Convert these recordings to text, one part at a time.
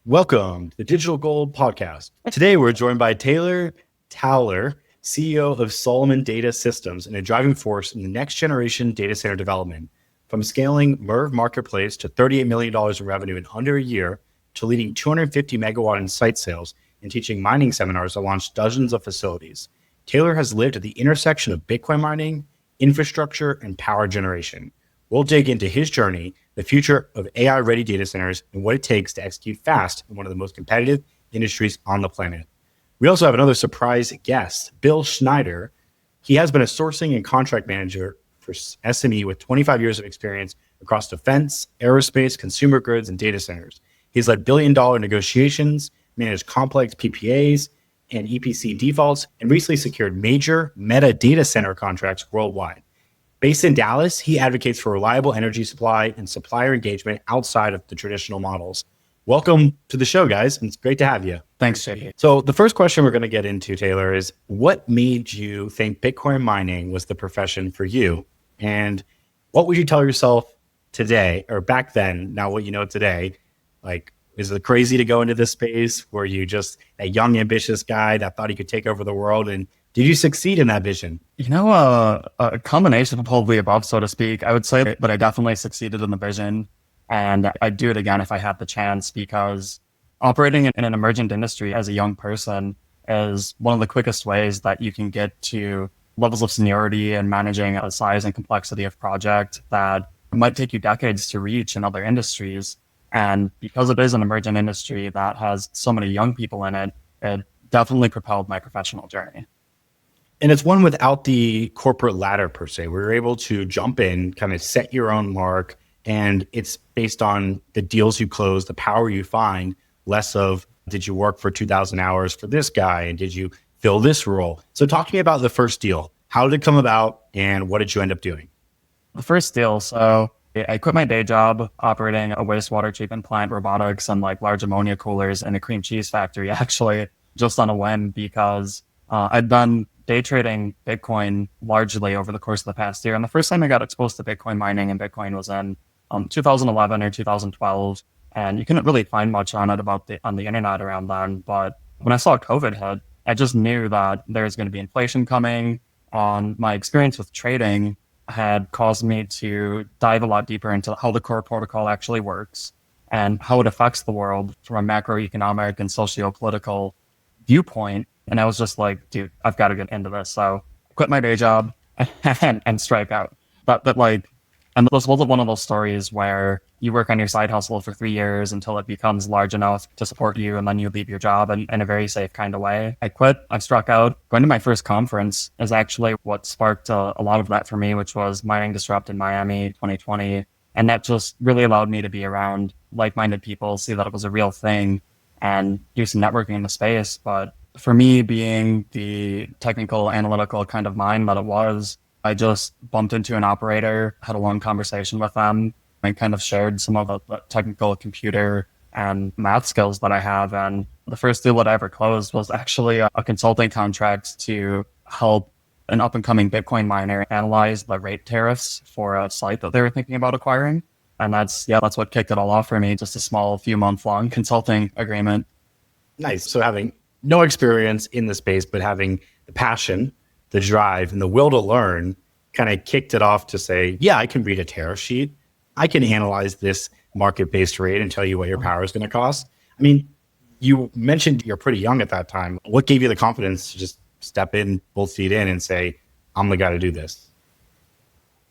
Welcome to the Digital Gold Podcast. Today, we're joined by Taylor Towler, CEO of Solomon Data Systems and a driving force in the next generation data center development. From scaling Merv Marketplace to $38 million in revenue in under a year, to leading 250 megawatt in site sales and teaching mining seminars that launched dozens of facilities, Taylor has lived at the intersection of Bitcoin mining, infrastructure, and power generation. We'll dig into his journey, the future of AI-ready data centers, and what it takes to execute fast in one of the most competitive industries on the planet. We also have another surprise guest, Bill Schneider. He has been a sourcing and contract manager for SME with 25 years of experience across defense, aerospace, consumer goods, and data centers. He's led billion-dollar negotiations, managed complex PPAs and EPC defaults, and recently secured major meta data center contracts worldwide. Based in Dallas, he advocates for reliable energy supply and supplier engagement outside of the traditional models. Welcome to the show, guys. It's great to have you. Thanks, JP. So the first question we're going to get into, Taylor, is what made you think Bitcoin mining was the profession for you? And what would you tell yourself today, or back then, now what you know today? Like, is it crazy to go into this space? Were you just a young, ambitious guy that thought he could take over the world? And did you succeed in that vision? A combination of probably above, so to speak. I would say, but I definitely succeeded in the vision. And I'd do it again if I had the chance, because operating in an emergent industry as a young person is one of the quickest ways that you can get to levels of seniority and managing a size and complexity of project that might take you decades to reach in other industries. And because it is an emergent industry that has so many young people in it, it definitely propelled my professional journey. And it's one without the corporate ladder per se. We were able to jump in, kind of set your own mark, and it's based on the deals you close, the power you find, less of did you work for 2,000 hours for this guy and did you fill this role? So talk to me about the first deal. How did it come about and what did you end up doing? The first deal, so I quit my day job operating a wastewater treatment plant, robotics, and like large ammonia coolers in a cream cheese factory, actually, just on a whim, because I'd done day trading Bitcoin largely over the course of the past year. And the first time I got exposed to Bitcoin mining and Bitcoin was in 2011 or 2012. And you couldn't really find much on it on the internet around then. But when I saw COVID hit, I just knew that there's going to be inflation coming. My experience with trading had caused me to dive a lot deeper into how the core protocol actually works and how it affects the world from a macroeconomic and socio-political viewpoint. And I was just like, dude, I've got to get into this. So I quit my day job and strike out. And this was one of those stories where you work on your side hustle for 3 years until it becomes large enough to support you, and then you leave your job in a very safe kind of way. I quit, I struck out. Going to my first conference is actually what sparked a lot of that for me, which was Mining Disrupt in Miami 2020. And that just really allowed me to be around like-minded people, see that it was a real thing, and do some networking in the space. But for me, being the technical, analytical kind of mind that it was, I just bumped into an operator, had a long conversation with them, and kind of shared some of the technical computer and math skills that I have. And the first deal that I ever closed was actually a consulting contract to help an up-and-coming Bitcoin miner analyze the rate tariffs for a site that they were thinking about acquiring. And that's what kicked it all off for me, just a small few-month-long consulting agreement. Nice. So having no experience in the space, but having the passion, the drive, and the will to learn kind of kicked it off to say, yeah, I can read a tariff sheet. I can analyze this market-based rate and tell you what your power is going to cost. I mean, you mentioned you're pretty young at that time. What gave you the confidence to just step in, both feet in, and say, I'm the guy to do this?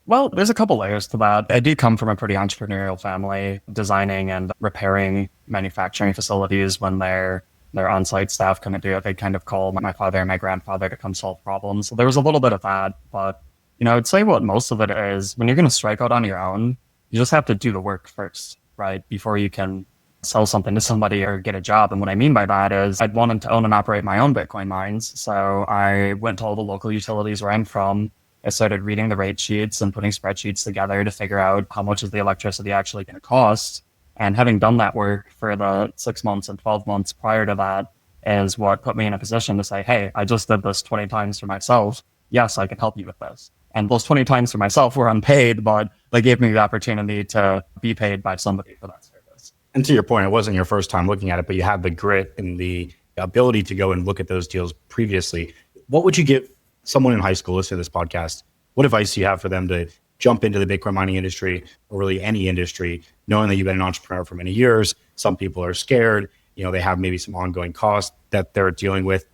Well, there's a couple layers to that. I do come from a pretty entrepreneurial family, designing and repairing manufacturing facilities when their on-site staff couldn't do it. They'd kind of call my father and my grandfather to come solve problems. So there was a little bit of that. But, I'd say what most of it is, when you're going to strike out on your own, you just have to do the work first, right? Before you can sell something to somebody or get a job. And what I mean by that is I'd wanted to own and operate my own Bitcoin mines. So I went to all the local utilities where I'm from. I started reading the rate sheets and putting spreadsheets together to figure out how much is the electricity actually going to cost. And having done that work for the 6 months and 12 months prior to that is what put me in a position to say, hey, I just did this 20 times for myself. Yes, I can help you with this. And those 20 times for myself were unpaid, but they gave me the opportunity to be paid by somebody for that service. And to your point, it wasn't your first time looking at it, but you had the grit and the ability to go and look at those deals previously. What would you give someone in high school listening to this podcast? What advice do you have for them to jump into the Bitcoin mining industry, or really any industry, knowing that you've been an entrepreneur for many years? Some people are scared. They have maybe some ongoing costs that they're dealing with.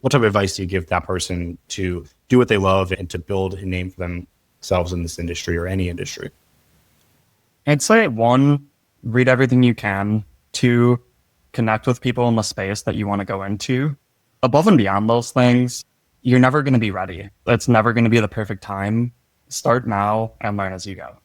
What type of advice do you give that person to do what they love and to build a name for themselves in this industry or any industry? I'd say 1, read everything you can. 2, connect with people in the space that you want to go into. Above and beyond those things, you're never going to be ready. It's never going to be the perfect time. Start now and learn as you go.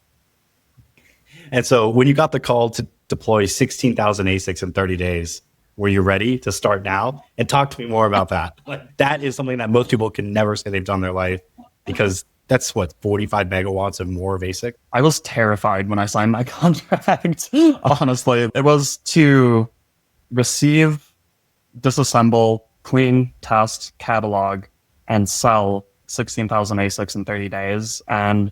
And so when you got the call to deploy 16,000 ASICs in 30 days, were you ready to start now? And talk to me more about that. That is something that most people can never say they've done in their life, because that's 45 megawatts of more of ASIC. I was terrified when I signed my contract. Honestly, it was to receive, disassemble, clean, test, catalog, and sell 16,000 ASICs in 30 days. And,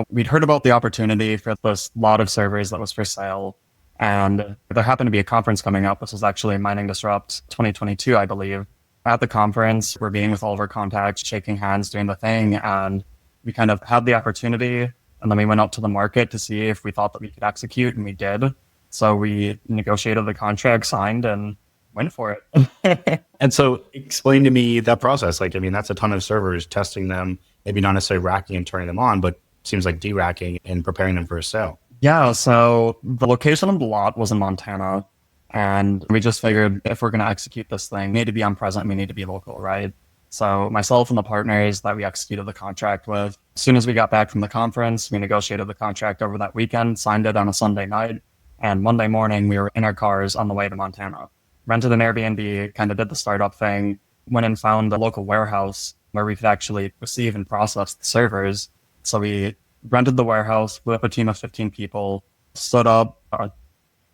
we'd heard about the opportunity for this lot of servers that was for sale. And there happened to be a conference coming up. This was actually Mining Disrupt 2022, I believe. At the conference, we're meeting with all of our contacts, shaking hands, doing the thing. And we kind of had the opportunity. And then we went out to the market to see if we thought that we could execute, and we did. So we negotiated the contract, signed, and went for it. And so explain to me that process. That's a ton of servers, testing them, maybe not necessarily racking and turning them on, but seems like de-racking and preparing them for a sale. Yeah, so the location of the lot was in Montana, and we just figured if we're going to execute this thing, we need to be on present, we need to be local, right? So myself and the partners that we executed the contract with, as soon as we got back from the conference, we negotiated the contract over that weekend, signed it on a Sunday night, and Monday morning we were in our cars on the way to Montana. Rented an Airbnb, kind of did the startup thing, went and found a local warehouse where we could actually receive and process the servers. So we rented the warehouse with a team of 15 people, stood up a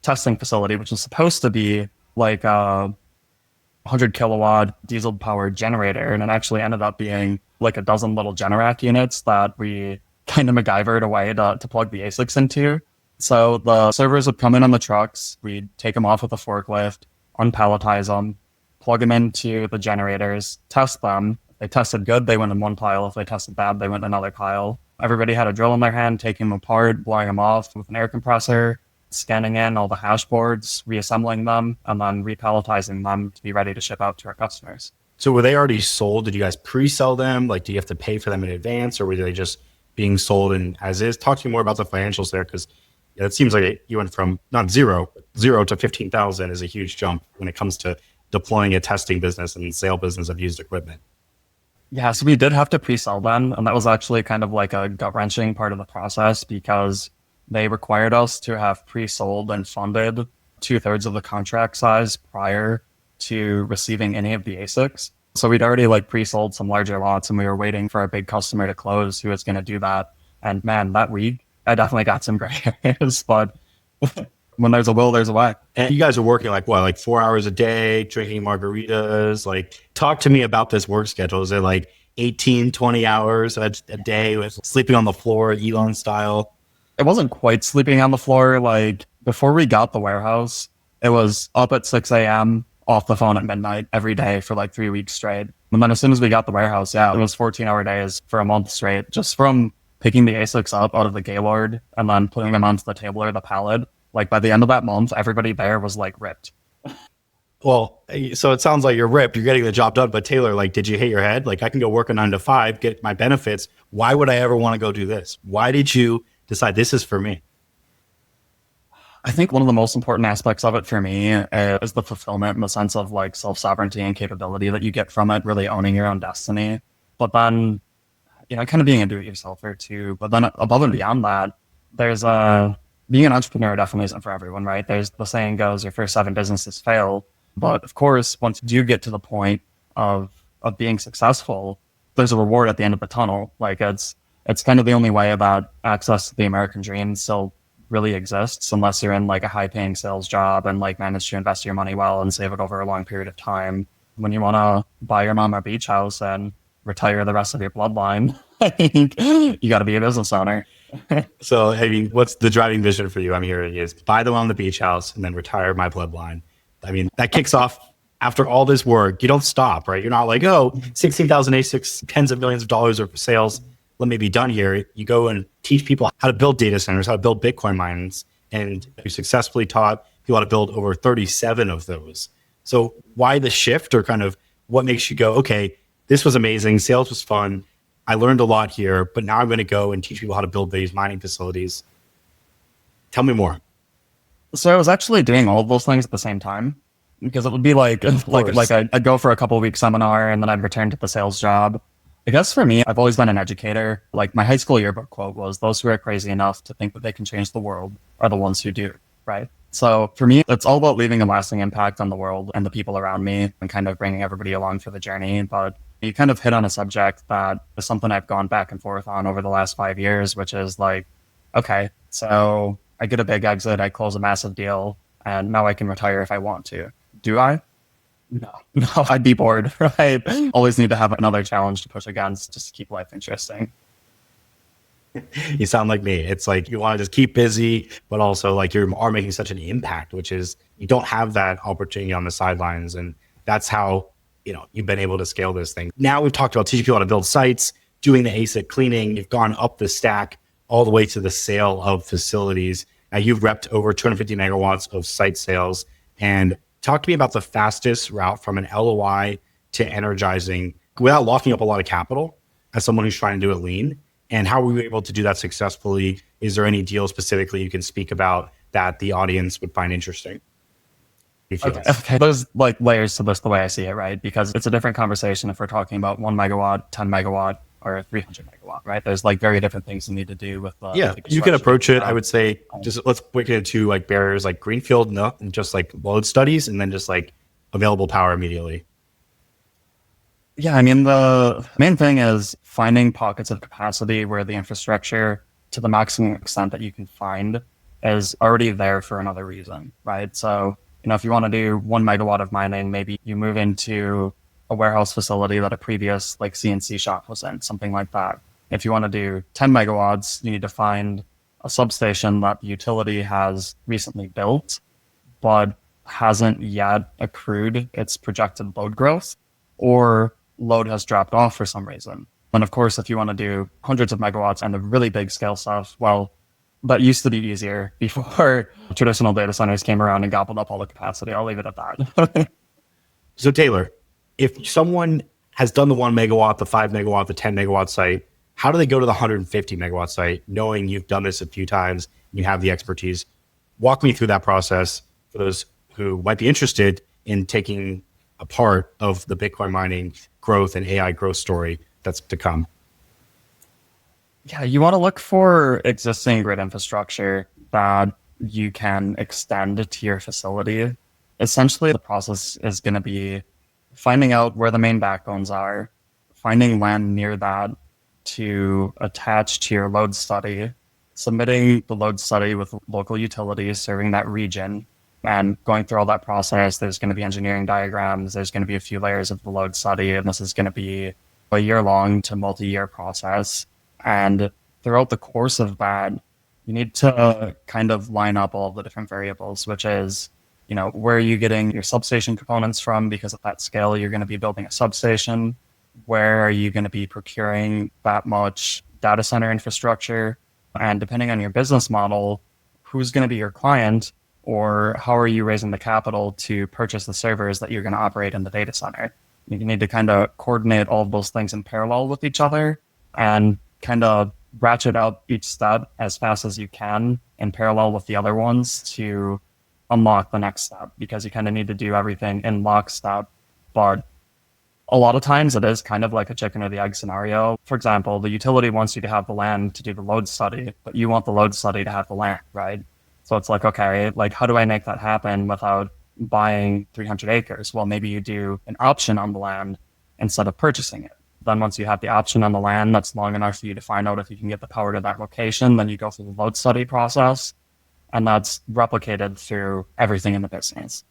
testing facility, which was supposed to be like a 100 kilowatt diesel powered generator. And it actually ended up being like a dozen little Generac units that we kind of MacGyvered away to plug the ASICs into. So the servers would come in on the trucks. We'd take them off with a forklift, unpalletize them, plug them into the generators, test them. If they tested good, they went in one pile. If they tested bad, they went in another pile. Everybody had a drill in their hand, taking them apart, blowing them off with an air compressor, scanning in all the hash boards, reassembling them, and then repalletizing them to be ready to ship out to our customers. So were they already sold? Did you guys pre-sell them? Do you have to pay for them in advance, or were they just being sold and as is? Talk to me more about the financials there, because it seems like you went from not zero to 15,000 is a huge jump when it comes to deploying a testing business and sale business of used equipment. Yeah, so we did have to pre-sell them, and that was actually kind of like a gut-wrenching part of the process, because they required us to have pre-sold and funded 2/3 of the contract size prior to receiving any of the ASICs. So we'd already pre-sold some larger lots, and we were waiting for our big customer to close who was going to do that. And man, that week, I definitely got some gray hairs, but when there's a will, there's a way. And you guys are working 4 hours a day, drinking margaritas. Talk to me about this work schedule. Is it 18, 20 hours a day with sleeping on the floor, Elon style? It wasn't quite sleeping on the floor. Before we got the warehouse, it was up at 6 a.m., off the phone at midnight every day for 3 weeks straight. And then as soon as we got the warehouse, it was 14-hour days for a month straight, just from picking the ASICs up out of the Gaylord and then putting them onto the table or the pallet. By the end of that month, everybody there was ripped. Well, so it sounds like you're ripped. You're getting the job done. But Taylor, did you hit your head? I can go work a 9 to 5, get my benefits. Why would I ever want to go do this? Why did you decide this is for me? I think one of the most important aspects of it for me is the fulfillment in the sense of self-sovereignty and capability that you get from it, really owning your own destiny. But then, kind of being a do-it-yourselfer too. But then above and beyond that, there's being an entrepreneur definitely isn't for everyone, right? There's the saying goes, your first 7 businesses fail. But of course, once you do get to the point of being successful, there's a reward at the end of the tunnel. It's kind of the only way that access to the American dream still really exists, unless you're in a high-paying sales job and manage to invest your money well and save it over a long period of time. When you want to buy your mom a beach house and retire the rest of your bloodline, you got to be a business owner. So, I mean, what's the driving vision for you? I'm hearing is buy the one on the beach house and then retire my bloodline. I mean, that kicks off after all this work. You don't stop, right? You're not like, oh, 16,000 ASICs, tens of millions of dollars of sales. Let me be done here. You go and teach people how to build data centers, how to build Bitcoin mines. And you successfully taught people how to build over 37 of those. So why the shift, or kind of what makes you go, okay, this was amazing. Sales was fun. I learned a lot here, but now I'm going to go and teach people how to build these mining facilities. Tell me more. So I was actually doing all of those things at the same time, because it would be like I'd go for a couple of week seminar and then I'd return to the sales job. I guess for me, I've always been an educator. Like my high school yearbook quote was, "Those who are crazy enough to think that they can change the world are the ones who do," right? So for me, it's all about leaving a lasting impact on the world and the people around me and kind of bringing everybody along for the journey. But you kind of hit on a subject that is something I've gone back and forth on over the last 5 years, which is like, okay, so I get a big exit, I close a massive deal, and now I can retire if I want to. Do I? No, I'd be bored, right? Always need to have another challenge to push against just to keep life interesting. You sound like me. It's like you want to just keep busy, but also like you are making such an impact, which is you don't have that opportunity on the sidelines. And that's how, you've been able to scale this thing. Now we've talked about teaching people how to build sites, doing the ASIC cleaning. You've gone up the stack all the way to the sale of facilities. Now you've repped over 250 megawatts of site sales. And talk to me about the fastest route from an LOI to energizing without locking up a lot of capital as someone who's trying to do it lean. And how were you able to do that successfully? Is there any deal specifically you can speak about that the audience would find interesting? Okay. There's like layers to this the way I see it, right? Because it's a different conversation if we're talking about 1 megawatt, 10 megawatt, or 300 megawatt, right? There's like very different things you need to do with you can approach it. I would say just let's break it into like barriers like greenfield, and just like load studies, and then just like available power immediately. Yeah, I mean, the main thing is finding pockets of capacity where the infrastructure, to the maximum extent that you can find, is already there for another reason, right? So, if you want to do 1 megawatt of mining, maybe you move into a warehouse facility that a previous like CNC shop was in, something like that. If you want to do 10 megawatts, you need to find a substation that the utility has recently built, but hasn't yet accrued its projected load growth, or load has dropped off for some reason. And of course, if you want to do hundreds of megawatts and the really big scale stuff, well, that used to be easier before traditional data centers came around and gobbled up all the capacity. I'll leave it at that. So Taylor, if someone has done the 1 megawatt, the 5 megawatt, the 10 megawatt site, how do they go to the 150 megawatt site, knowing you've done this a few times, you have the expertise? Walk me through that process for those who might be interested in taking a part of the Bitcoin mining growth and AI growth story that's to come. Yeah, you want to look for existing grid infrastructure that you can extend to your facility. Essentially, the process is going to be finding out where the main backbones are, finding land near that to attach to your load study, submitting the load study with local utilities serving that region, and going through all that process. There's going to be engineering diagrams. There's going to be a few layers of the load study, and this is going to be a year-long to multi-year process. And throughout the course of that, you need to kind of line up all of the different variables, which is, where are you getting your substation components from? Because at that scale, you're going to be building a substation. Where are you going to be procuring that much data center infrastructure? And depending on your business model, who's going to be your client, or how are you raising the capital to purchase the servers that you're going to operate in the data center? You need to kind of coordinate all of those things in parallel with each other and kind of ratchet up each step as fast as you can in parallel with the other ones to unlock the next step, because you kind of need to do everything in lockstep. But a lot of times it is kind of like a chicken or the egg scenario. For example, the utility wants you to have the land to do the load study, but you want the load study to have the land, right? So it's like, okay, like how do I make that happen without buying 300 acres? Well, maybe you do an option on the land instead of purchasing it. Then once you have the option on the land that's long enough for you to find out if you can get the power to that location, then you go through the load study process, and that's replicated through everything in the business.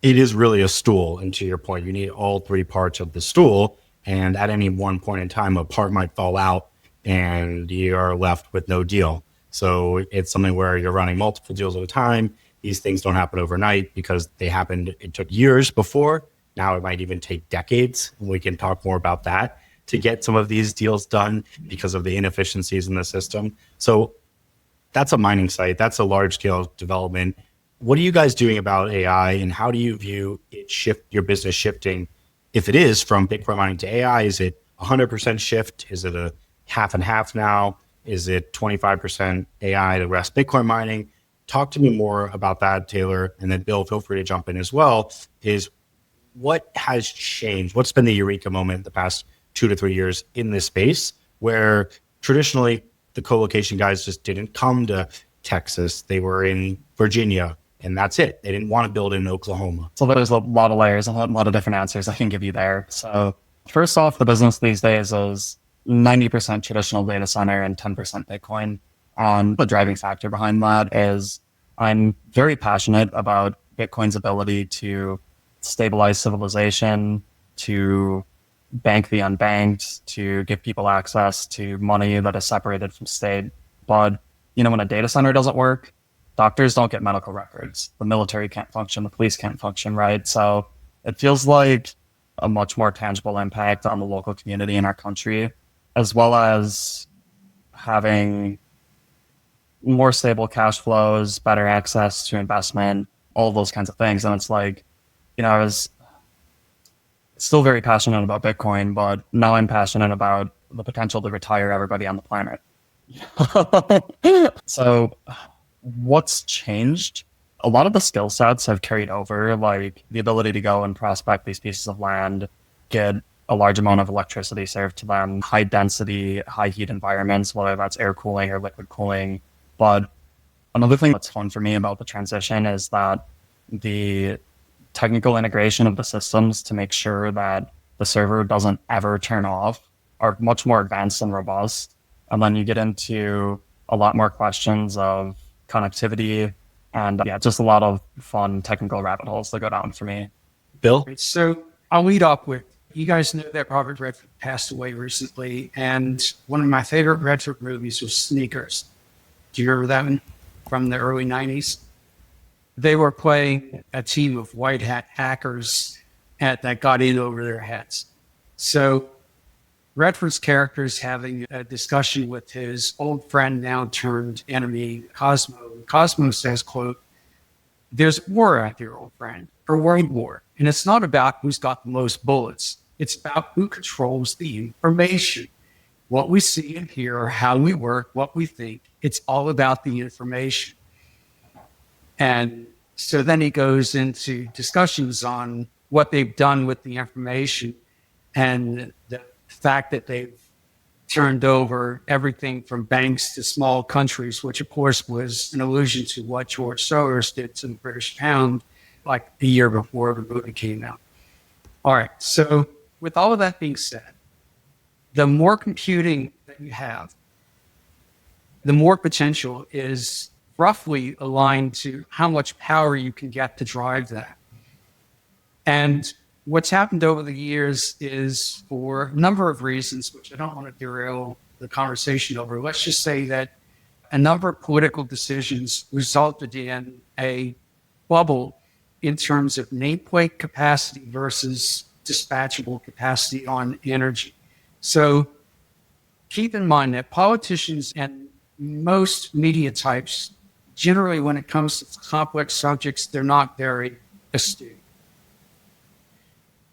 It is really a stool. And to your point, you need all three parts of the stool. And at any one point in time, a part might fall out. and you are left with no deal. So it's something where you're running multiple deals at a time. These things don't happen overnight because it took years before. Now it might even take decades. And we can talk more about that to get some of these deals done because of the inefficiencies in the system. So that's a mining site. That's a large scale development. What are you guys doing about AI, and how do you view your business shifting? If it is from Bitcoin mining to AI, is it 100% shift? Is it a half and half now? Is it 25% AI, the rest Bitcoin mining? Talk to me more about that, Taylor. And then Bill, feel free to jump in as well. Is what has changed? What's been the eureka moment the past 2 to 3 years in this space where traditionally the co-location guys just didn't come to Texas? They were in Virginia, and that's it. They didn't want to build in Oklahoma. So there's a lot of layers, a lot of different answers I can give you there. So first off, the business these days is 90% traditional data center and 10% Bitcoin. The driving factor behind that is I'm very passionate about Bitcoin's ability to stabilize civilization, to bank the unbanked, to give people access to money that is separated from state. But, when a data center doesn't work, doctors don't get medical records. The military can't function. The police can't function, right? So it feels like a much more tangible impact on the local community in our country, as well as having more stable cash flows, better access to investment, all those kinds of things. And it's like, I was still very passionate about Bitcoin, but now I'm passionate about the potential to retire everybody on the planet. So what's changed? A lot of the skill sets have carried over, like the ability to go and prospect these pieces of land, get a large amount of electricity served to them, high density, high heat environments, whether that's air cooling or liquid cooling. But another thing that's fun for me about the transition is that the technical integration of the systems to make sure that the server doesn't ever turn off are much more advanced and robust. And then you get into a lot more questions of connectivity and just a lot of fun technical rabbit holes that go down for me. Bill? So I'll lead off with, you guys know that Robert Redford passed away recently, and one of my favorite Redford movies was Sneakers. Do you remember that one from the early 90s? They were playing a team of white hat hackers that got in over their heads. So Redford's character is having a discussion with his old friend, now turned enemy, Cosmo. Cosmo says, quote, "There's war out there, old friend, a world war. And it's not about who's got the most bullets. It's about who controls the information. What we see and hear, how we work, what we think. It's all about the information." And so then he goes into discussions on what they've done with the information and the fact that they've turned over everything from banks to small countries, which of course was an allusion to what George Soros did to the British pound like a year before the movie came out. All right. So with all of that being said, the more computing that you have, the more potential is roughly aligned to how much power you can get to drive that. And what's happened over the years is, for a number of reasons, which I don't want to derail the conversation over, let's just say that a number of political decisions resulted in a bubble in terms of nameplate capacity versus dispatchable capacity on energy. So keep in mind that politicians and most media types, generally when it comes to complex subjects, they're not very astute.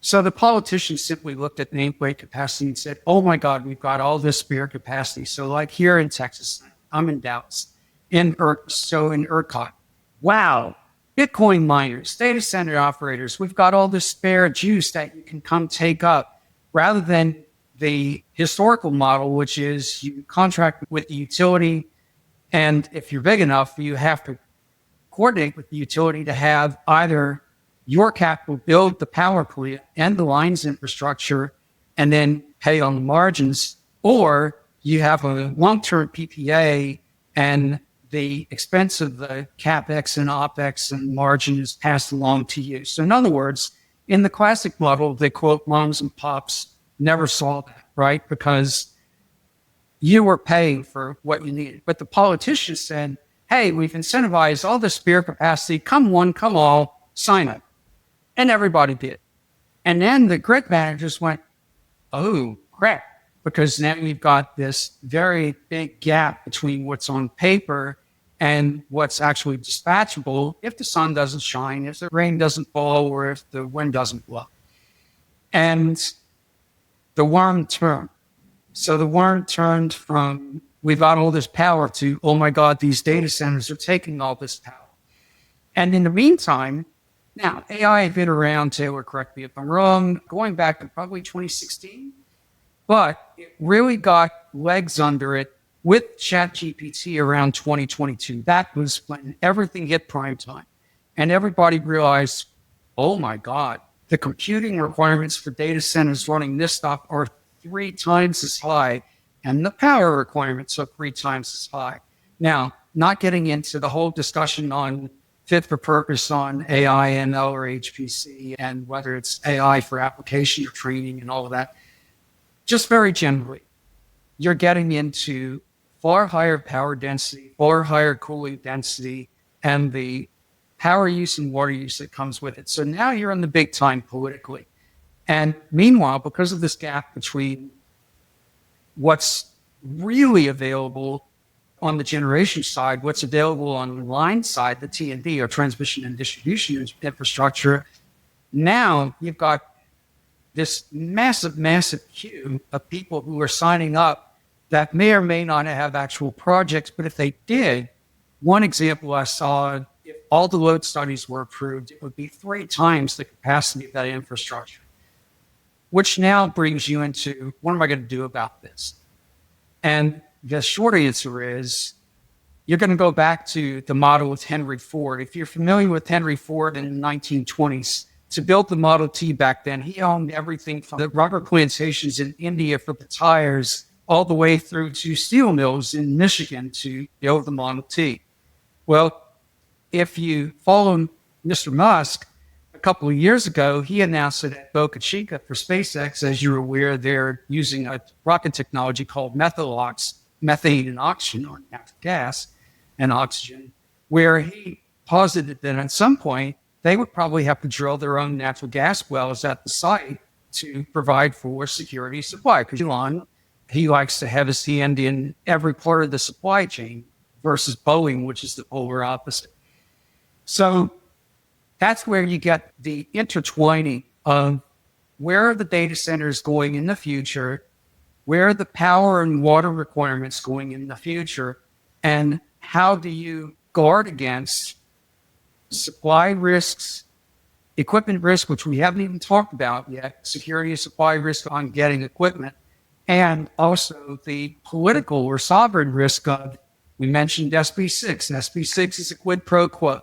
So the politicians simply looked at nameplate capacity and said, oh my God, we've got all this spare capacity. So like here in Texas, I'm in Dallas, in ERCOT, wow, Bitcoin miners, data center operators, we've got all this spare juice that you can come take up, rather than the historical model, which is you contract with the utility, and if you're big enough, you have to coordinate with the utility to have either your capital build the power plant and the lines infrastructure and then pay on the margins, or you have a long-term PPA and the expense of the CapEx and OpEx and margin is passed along to you. So in other words, in the classic model, they quote moms and pops never saw that, right? Because you were paying for what you needed. But the politicians said, hey, we've incentivized all this spare capacity. Come one, come all, sign it. And everybody did. And then the grid managers went, oh, crap. Because now we've got this very big gap between what's on paper and what's actually dispatchable if the sun doesn't shine, if the rain doesn't fall, or if the wind doesn't blow. And the worm turned. So the worm turned from, we've got all this power, to, oh my God, these data centers are taking all this power. And in the meantime, now AI had been around, Taylor, correct me if I'm wrong, going back to probably 2016, but it really got legs under it with ChatGPT around 2022. That was when everything hit prime time. And everybody realized, oh my God, the computing requirements for data centers running this stuff are 3 times as high, and the power requirements are 3 times as high. Now, not getting into the whole discussion on fit for purpose on AI, ML, or HPC, and whether it's AI for application or training and all of that, just very generally, you're getting into far higher power density, far higher cooling density, and the power use and water use that comes with it. So now you're in the big time politically. And meanwhile, because of this gap between what's really available on the generation side, what's available on the line side, the T&D, or transmission and distribution infrastructure, now you've got this massive, massive queue of people who are signing up that may or may not have actual projects. But if they did, one example I saw, if all the load studies were approved, it would be 3 times the capacity of that infrastructure, which now brings you into, what am I going to do about this? And the short answer is, you're going to go back to the model with Henry Ford. If you're familiar with Henry Ford in the 1920s, to build the Model T back then, he owned everything from the rubber plantations in India for the tires all the way through to steel mills in Michigan to build the Model T. Well, if you follow Mr. Musk, a couple of years ago, he announced that at Boca Chica for SpaceX, as you're aware, they're using a rocket technology called methane and oxygen, or natural gas and oxygen, where he posited that at some point, they would probably have to drill their own natural gas wells at the site to provide for security supply. Because Elon, he likes to have his hand in every part of the supply chain versus Boeing, which is the polar opposite. So that's where you get the intertwining of where are the data centers going in the future, where are the power and water requirements going in the future, and how do you guard against supply risks, equipment risk, which we haven't even talked about yet, security of supply risk on getting equipment, and also the political or sovereign risk of, we mentioned SB6. SB6 is a quid pro quo.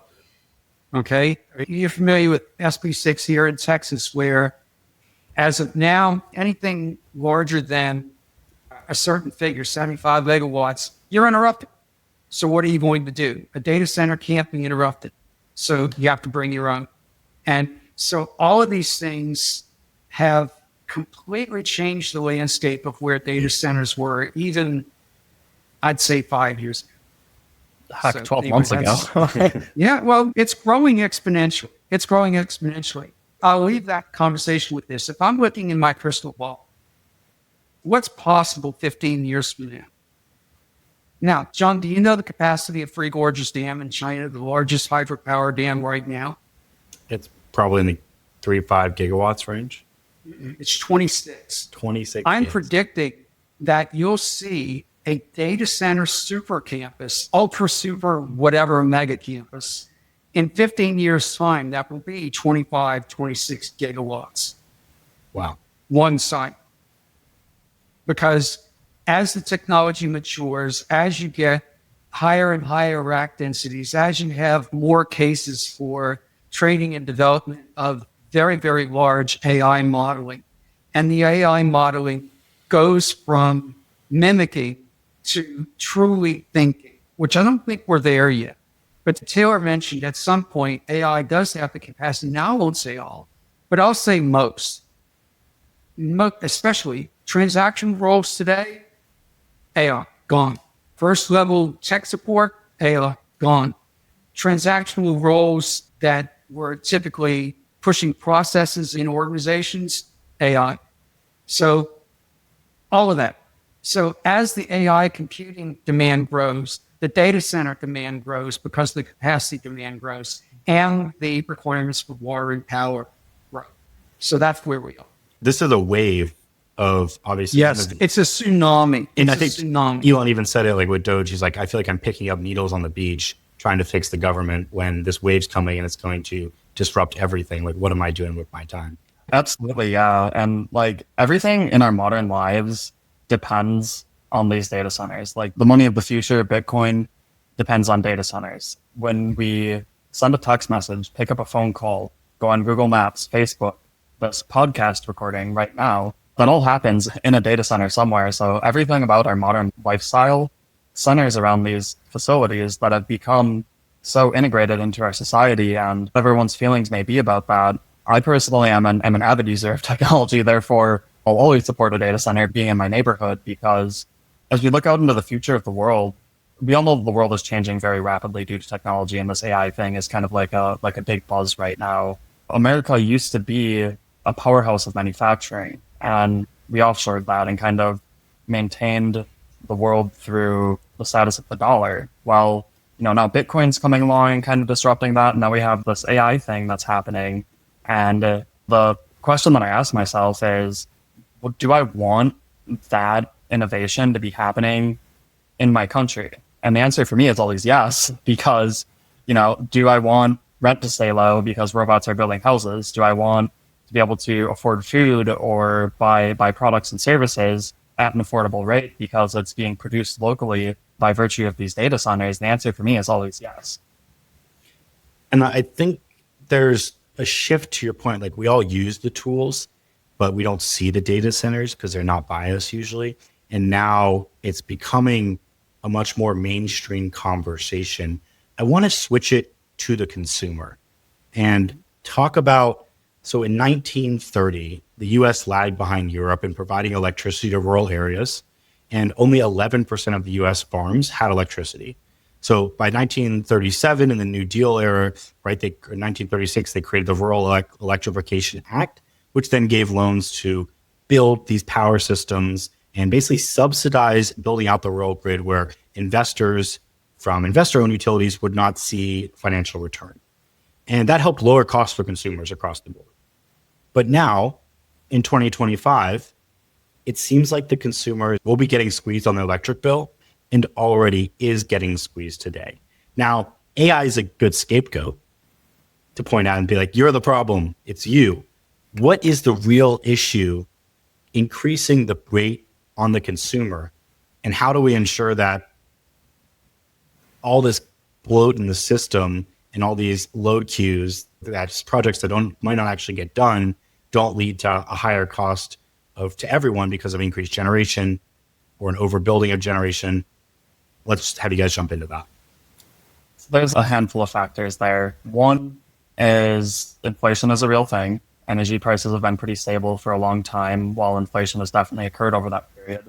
Okay? You're familiar with SB6 here in Texas, where as of now, anything larger than a certain figure, 75 megawatts, you're interrupted. So what are you going to do? A data center can't be interrupted. So you have to bring your own. And so all of these things have completely changed the landscape of where data centers were, even, I'd say, 5 years ago. Heck, 12 months ago. Yeah, well, it's growing exponentially. It's growing exponentially. I'll leave that conversation with this. If I'm looking in my crystal ball, what's possible 15 years from now? Now, John, do you know the capacity of Three Gorges Dam in China, the largest hydropower dam right now? It's probably in the 3 to 5 gigawatts range. It's 26. 26. I'm yes. predicting that you'll see a data center super campus, ultra super, whatever mega campus, in 15 years' time, that will be 25, 26 gigawatts. Wow. One site. Because as the technology matures, as you get higher and higher rack densities, as you have more cases for training and development of very, very large AI modeling, and the AI modeling goes from mimicking to truly thinking, which I don't think we're there yet. But Taylor mentioned at some point, AI does have the capacity. Now I won't say all, but I'll say most, especially transaction roles today. AI, gone. First level tech support, AI, gone. Transactional roles that were typically pushing processes in organizations, AI. So all of that. So as the AI computing demand grows, the data center demand grows because the capacity demand grows and the requirements for water and power grow. So that's where we are. This is a wave of obviously. Yes, it's a tsunami. And I It's think a tsunami. Elon even said it like with Doge. He's like, I feel like I'm picking up needles on the beach trying to fix the government when this wave's coming and it's going to disrupt everything. Like, what am I doing with my time? Absolutely, yeah. And like everything in our modern lives depends on these data centers. Like the money of the future, Bitcoin, depends on data centers. When we send a text message, pick up a phone call, go on Google Maps, Facebook, this podcast recording right now, that all happens in a data center somewhere. So everything about our modern lifestyle centers around these facilities that have become so integrated into our society, and everyone's feelings may be about that. I personally am an avid user of technology, therefore I'll always support a data center being in my neighborhood, because as we look out into the future of the world, we all know the world is changing very rapidly due to technology, and this AI thing is kind of like a big buzz right now. America used to be a powerhouse of manufacturing, and we offshored that and kind of maintained the world through the status of the dollar. Well, now Bitcoin's coming along and kind of disrupting that. And now we have this AI thing that's happening. And the question that I ask myself is, well, do I want that innovation to be happening in my country? And the answer for me is always yes, because, do I want rent to stay low because robots are building houses? Do I want to be able to afford food or buy products and services at an affordable rate because it's being produced locally by virtue of these data centers? The answer for me is always yes. And I think there's a shift to your point. Like we all use the tools, but we don't see the data centers because they're not by us usually. And now it's becoming a much more mainstream conversation. I want to switch it to the consumer and talk about, so in 1930, the US lagged behind Europe in providing electricity to rural areas, and only 11% of the US farms had electricity. So by 1937, in the New Deal era, right, in 1936, they created the Rural Electrification Act, which then gave loans to build these power systems and basically subsidize building out the rural grid where investors from investor-owned utilities would not see financial return. And that helped lower costs for consumers across the board. But now, in 2025, it seems like the consumer will be getting squeezed on the electric bill and already is getting squeezed today. Now, AI is a good scapegoat to point out and be like, you're the problem, it's you. What is the real issue increasing the rate on the consumer? And how do we ensure that all this bloat in the system and all these load queues, that's projects that might not actually get done, don't lead to a higher cost to everyone because of increased generation or an overbuilding of generation? Let's have you guys jump into that. So there's a handful of factors there. One is inflation is a real thing. Energy prices have been pretty stable for a long time, while inflation has definitely occurred over that period.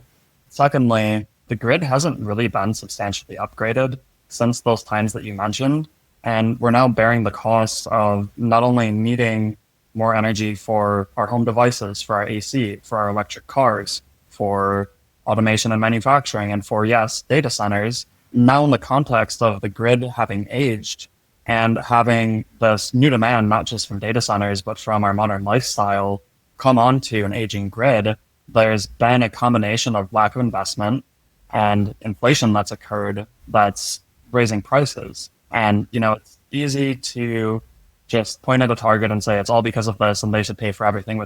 Secondly, the grid hasn't really been substantially upgraded since those times that you mentioned. And we're now bearing the cost of not only needing more energy for our home devices, for our AC, for our electric cars, for automation and manufacturing, and for, yes, data centers. Now in the context of the grid having aged and having this new demand, not just from data centers, but from our modern lifestyle come onto an aging grid, there's been a combination of lack of investment and inflation that's occurred that's raising prices. And, it's easy to just point at a target and say it's all because of this and they should pay for everything,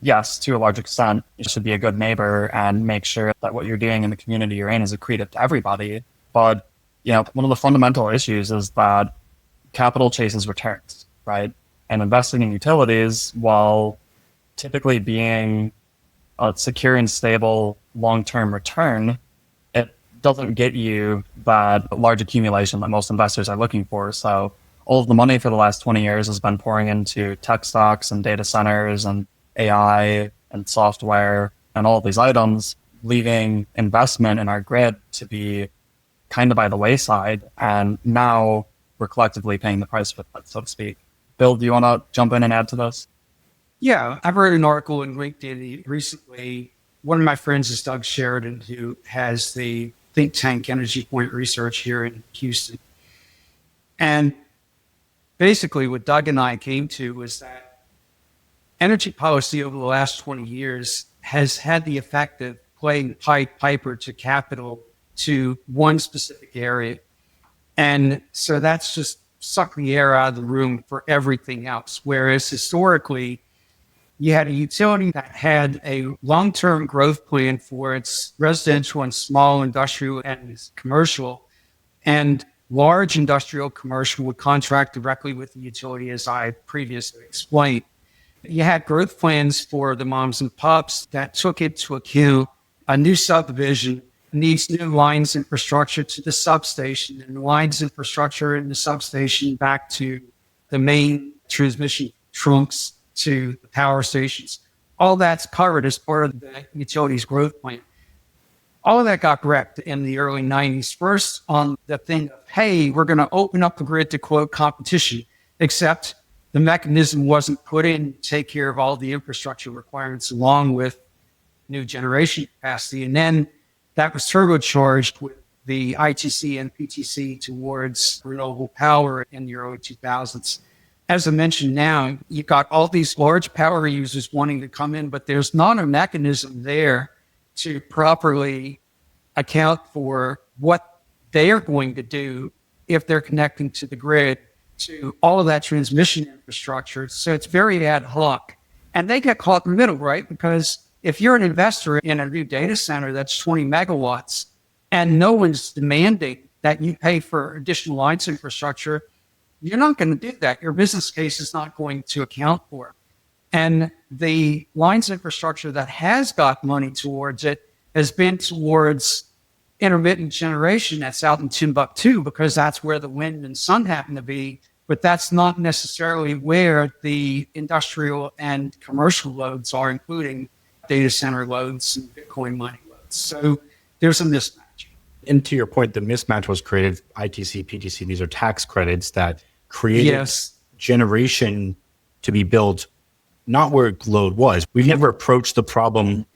yes, to a large extent, you should be a good neighbor and make sure that what you're doing in the community you're in is accretive to everybody. But, one of the fundamental issues is that capital chases returns, right? And investing in utilities, while typically being a secure and stable long-term return, it doesn't get you that large accumulation that most investors are looking for. So all of the money for the last 20 years has been pouring into tech stocks and data centers and AI and software and all of these items. leaving investment in our grid to be kind of by the wayside. And now we're collectively paying the price for that, so to speak. Bill, do you want to jump in and add to this? Yeah, I've read an article in LinkedIn recently. One of my friends is Doug Sheridan, who has the think tank Energy Point Research here in Houston. And basically what Doug and I came to was that energy policy over the last 20 years has had the effect of playing Pied Piper to capital to one specific area. And so that's just sucked the air out of the room for everything else. Whereas historically, you had a utility that had a long-term growth plan for its residential and small industrial and commercial, and large industrial commercial would contract directly with the utility, as I previously explained. You had growth plans for the moms and pops that took into account a new subdivision needs new lines infrastructure to the substation, and lines infrastructure in the substation back to the main transmission trunks to the power stations. All that's covered as part of the utility's growth plan. All of that got wrecked in the early 90s. First on the thing of, hey, we're going to open up the grid to quote competition, except the mechanism wasn't put in to take care of all the infrastructure requirements along with new generation capacity. And then that was turbocharged with the ITC and PTC towards renewable power in the early 2000s. As I mentioned now, you've got all these large power users wanting to come in, but there's not a mechanism there to properly account for what they are going to do if they're connecting to the grid, to all of that transmission infrastructure. So it's very ad hoc. And they get caught in the middle, right? Because if you're an investor in a new data center that's 20 megawatts and no one's demanding that you pay for additional lines infrastructure, you're not going to do that. Your business case is not going to account for it. And the lines infrastructure that has got money towards it has been towards intermittent generation that's out in Timbuktu, because that's where the wind and sun happen to be. But that's not necessarily where the industrial and commercial loads are, including data center loads and Bitcoin mining loads. So there's a mismatch. And to your point, the mismatch was created, ITC, PTC, these are tax credits that created generation to be built not where load was. We've never approached the problem.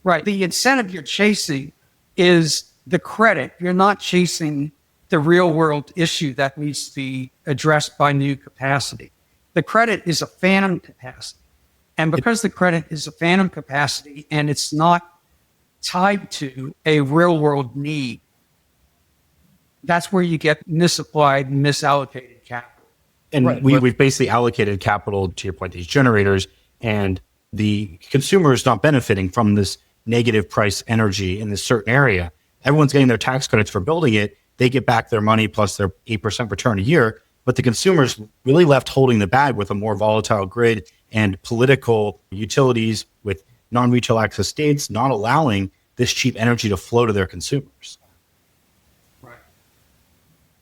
Right. The incentive you're chasing is the credit. You're not chasing the real world issue that needs to be addressed by new capacity. The credit is a phantom capacity. And because the credit is a phantom capacity and it's not tied to a real world need, that's where you get misapplied and misallocated capital. And we've basically allocated capital, to your point, these generators, and the consumer is not benefiting from this negative price energy in this certain area. Everyone's getting their tax credits for building it. They get back their money plus their 8% return a year. But the consumer's really left holding the bag with a more volatile grid and political utilities with non-retail access states not allowing this cheap energy to flow to their consumers. Right.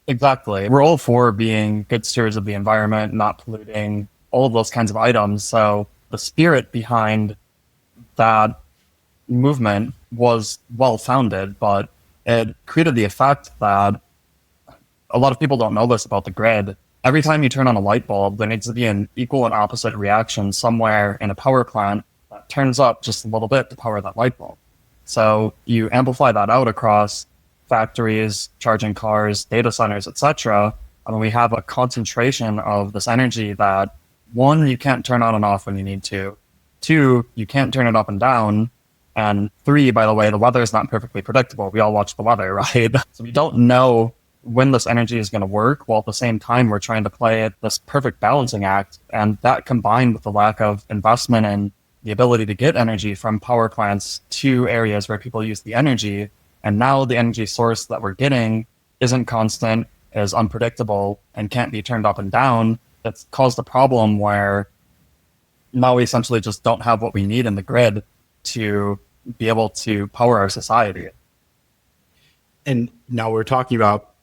Exactly. We're all for being good stewards of the environment, not polluting, all of those kinds of items. So the spirit behind that movement was well-founded, but it created the effect that a lot of people don't know this about the grid. Every time you turn on a light bulb, there needs to be an equal and opposite reaction somewhere in a power plant that turns up just a little bit to power that light bulb. So you amplify that out across factories, charging cars, data centers, etc. And we have a concentration of this energy that, one, you can't turn on and off when you need to. Two, you can't turn it up and down. And three, by the way, the weather is not perfectly predictable. We all watch the weather, right? So we don't know when this energy is going to work, while at the same time we're trying to play this perfect balancing act. And that, combined with the lack of investment in the ability to get energy from power plants to areas where people use the energy, and now the energy source that we're getting isn't constant, is unpredictable, and can't be turned up and down, it's caused a problem where now we essentially just don't have what we need in the grid to be able to power our society. And now we're talking about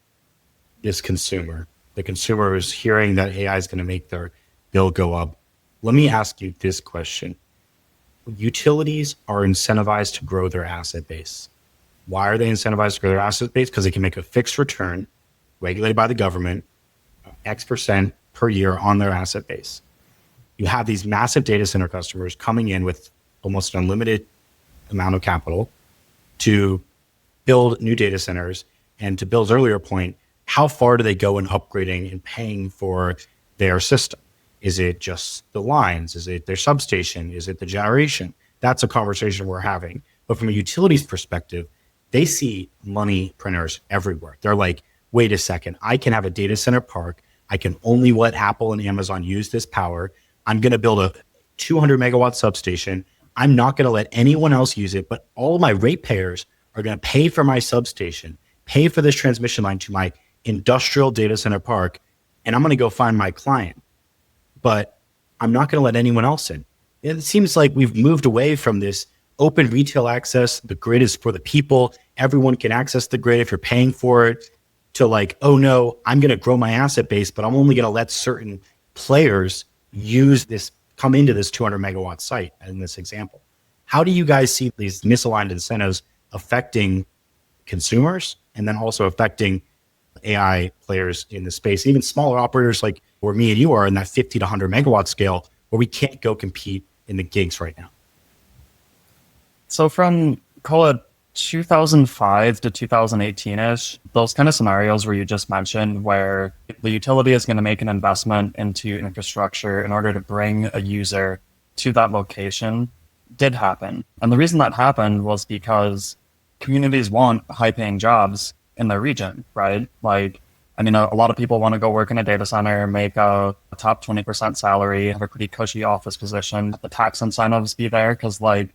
this consumer. The consumer is hearing that AI is going to make their bill go up. Let me ask you this question. utilities are incentivized to grow their asset base. Why are they incentivized to grow their asset base? Because they can make a fixed return regulated by the government, X% per year on their asset base. You have these massive data center customers coming in with almost an unlimited amount of capital to build new data centers. And to Bill's earlier point, how far do they go in upgrading and paying for their system? Is it just the lines? Is it their substation? Is it the generation? That's a conversation we're having. But from a utilities perspective, they see money printers everywhere. They're like, wait a second, I can have a data center park. I can only let Apple and Amazon use this power. I'm going to build a 200 megawatt substation. I'm not going to let anyone else use it, but all of my ratepayers are going to pay for my substation, pay for this transmission line to my industrial data center park, and I'm going to go find my client. But I'm not going to let anyone else in. It seems like we've moved away from this open retail access. The grid is for the people. Everyone can access the grid if you're paying for it, to like, oh no, I'm going to grow my asset base, but I'm only going to let certain players use this, come into this 200 megawatt site in this example. How do you guys see these misaligned incentives affecting consumers and then also affecting AI players in the space, even smaller operators like where me and you are in that 50 to 100 megawatt scale, where we can't go compete in the gigs right now? So from, call it 2005 to 2018-ish, those kind of scenarios where you just mentioned, where the utility is going to make an investment into infrastructure in order to bring a user to that location, did happen. And the reason that happened was because communities want high-paying jobs in their region, right? Like, I mean, a lot of people want to go work in a data center, make a top 20% salary, have a pretty cushy office position, the tax incentives be there, because like,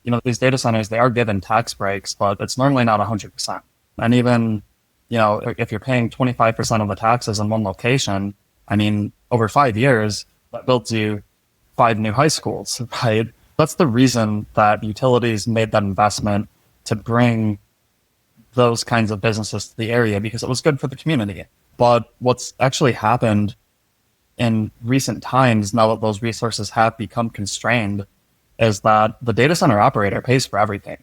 you know, these data centers, they are given tax breaks, but it's normally not 100%. And even, you know, if you're paying 25% of the taxes in one location, I mean, over 5 years, that builds you 5 new high schools, right? That's the reason that utilities made that investment, to bring those kinds of businesses to the area, because it was good for the community. But what's actually happened in recent times, now that those resources have become constrained, is that the data center operator pays for everything.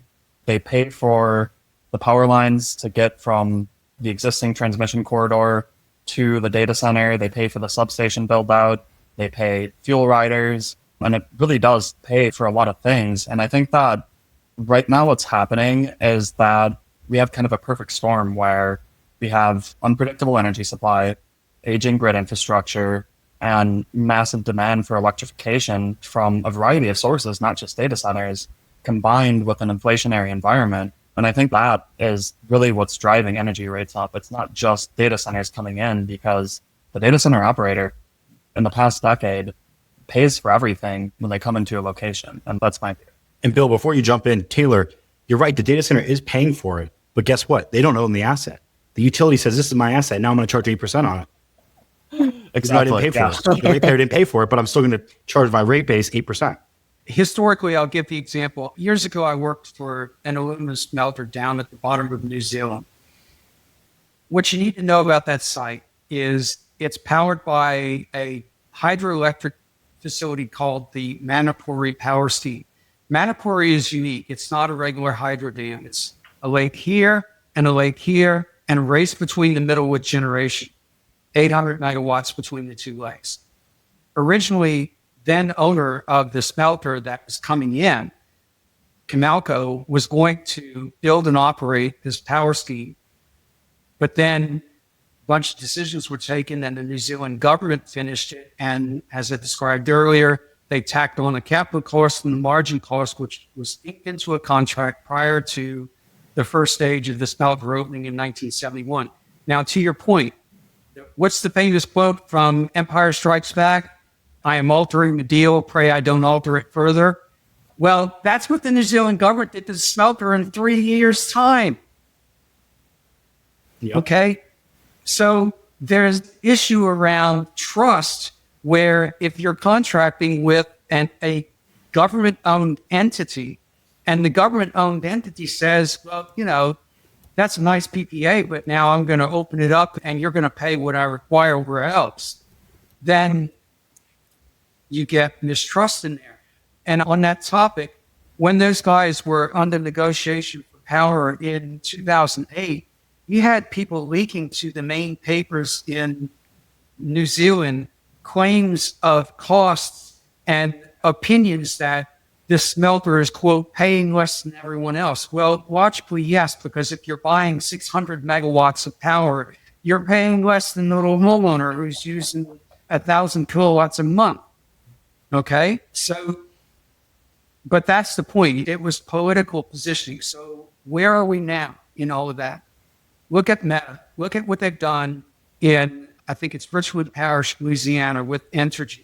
They pay for the power lines to get from the existing transmission corridor to the data center. They pay for the substation build out. They pay fuel riders, and it really does pay for a lot of things. And I think that right now what's happening is that we have kind of a perfect storm where we have unpredictable energy supply, aging grid infrastructure, and massive demand for electrification from a variety of sources, not just data centers, combined with an inflationary environment. And I think that is really what's driving energy rates up. It's not just data centers coming in, because the data center operator in the past decade pays for everything when they come into a location. And that's my view. And Bill, before you jump in, Taylor, you're right. The data center is paying for it, but guess what? They don't own the asset. The utility says, this is my asset. Now I'm going to charge 8% on it. Exactly. I didn't pay for it. The ratepayer didn't pay for it, but I'm still going to charge my rate base 8%. Historically, I'll give the example. Years ago, I worked for an aluminum smelter down at the bottom of New Zealand. What you need to know about that site is it's powered by a hydroelectric facility called the Manapuri Power Steam. Manapuri is unique. It's not a regular hydro dam. It's a lake here and a lake here, and a race between the middle with generation. 800 megawatts between the two lakes. Originally, then owner of the smelter that was coming in, Comalco, was going to build and operate this power scheme. But then a bunch of decisions were taken, and the New Zealand government finished it. And as I described earlier, they tacked on a capital cost and the margin cost, which was inked into a contract prior to the first stage of the smelter opening in 1971. Now, to your point, what's the famous quote from Empire Strikes Back? I am altering the deal, pray I don't alter it further. Well, that's what the New Zealand government did to the smelter in 3 years' time. Yep. Okay? So there's issue around trust, where if you're contracting with a government-owned entity, and the government-owned entity says, well, you know, that's a nice PPA, but now I'm going to open it up and you're going to pay what I require where else, then you get mistrust in there. And on that topic, when those guys were under negotiation for power in 2008, you had people leaking to the main papers in New Zealand claims of costs and opinions that the smelter is, quote, paying less than everyone else. Well, logically, yes, because if you're buying 600 megawatts of power, you're paying less than the little homeowner who's using 1,000 kilowatts a month. Okay? So, but that's the point. It was political positioning. So where are we now in all of that? Look at Meta. Look at what they've done in, I think it's Richwood Parish, Louisiana, with Entergy.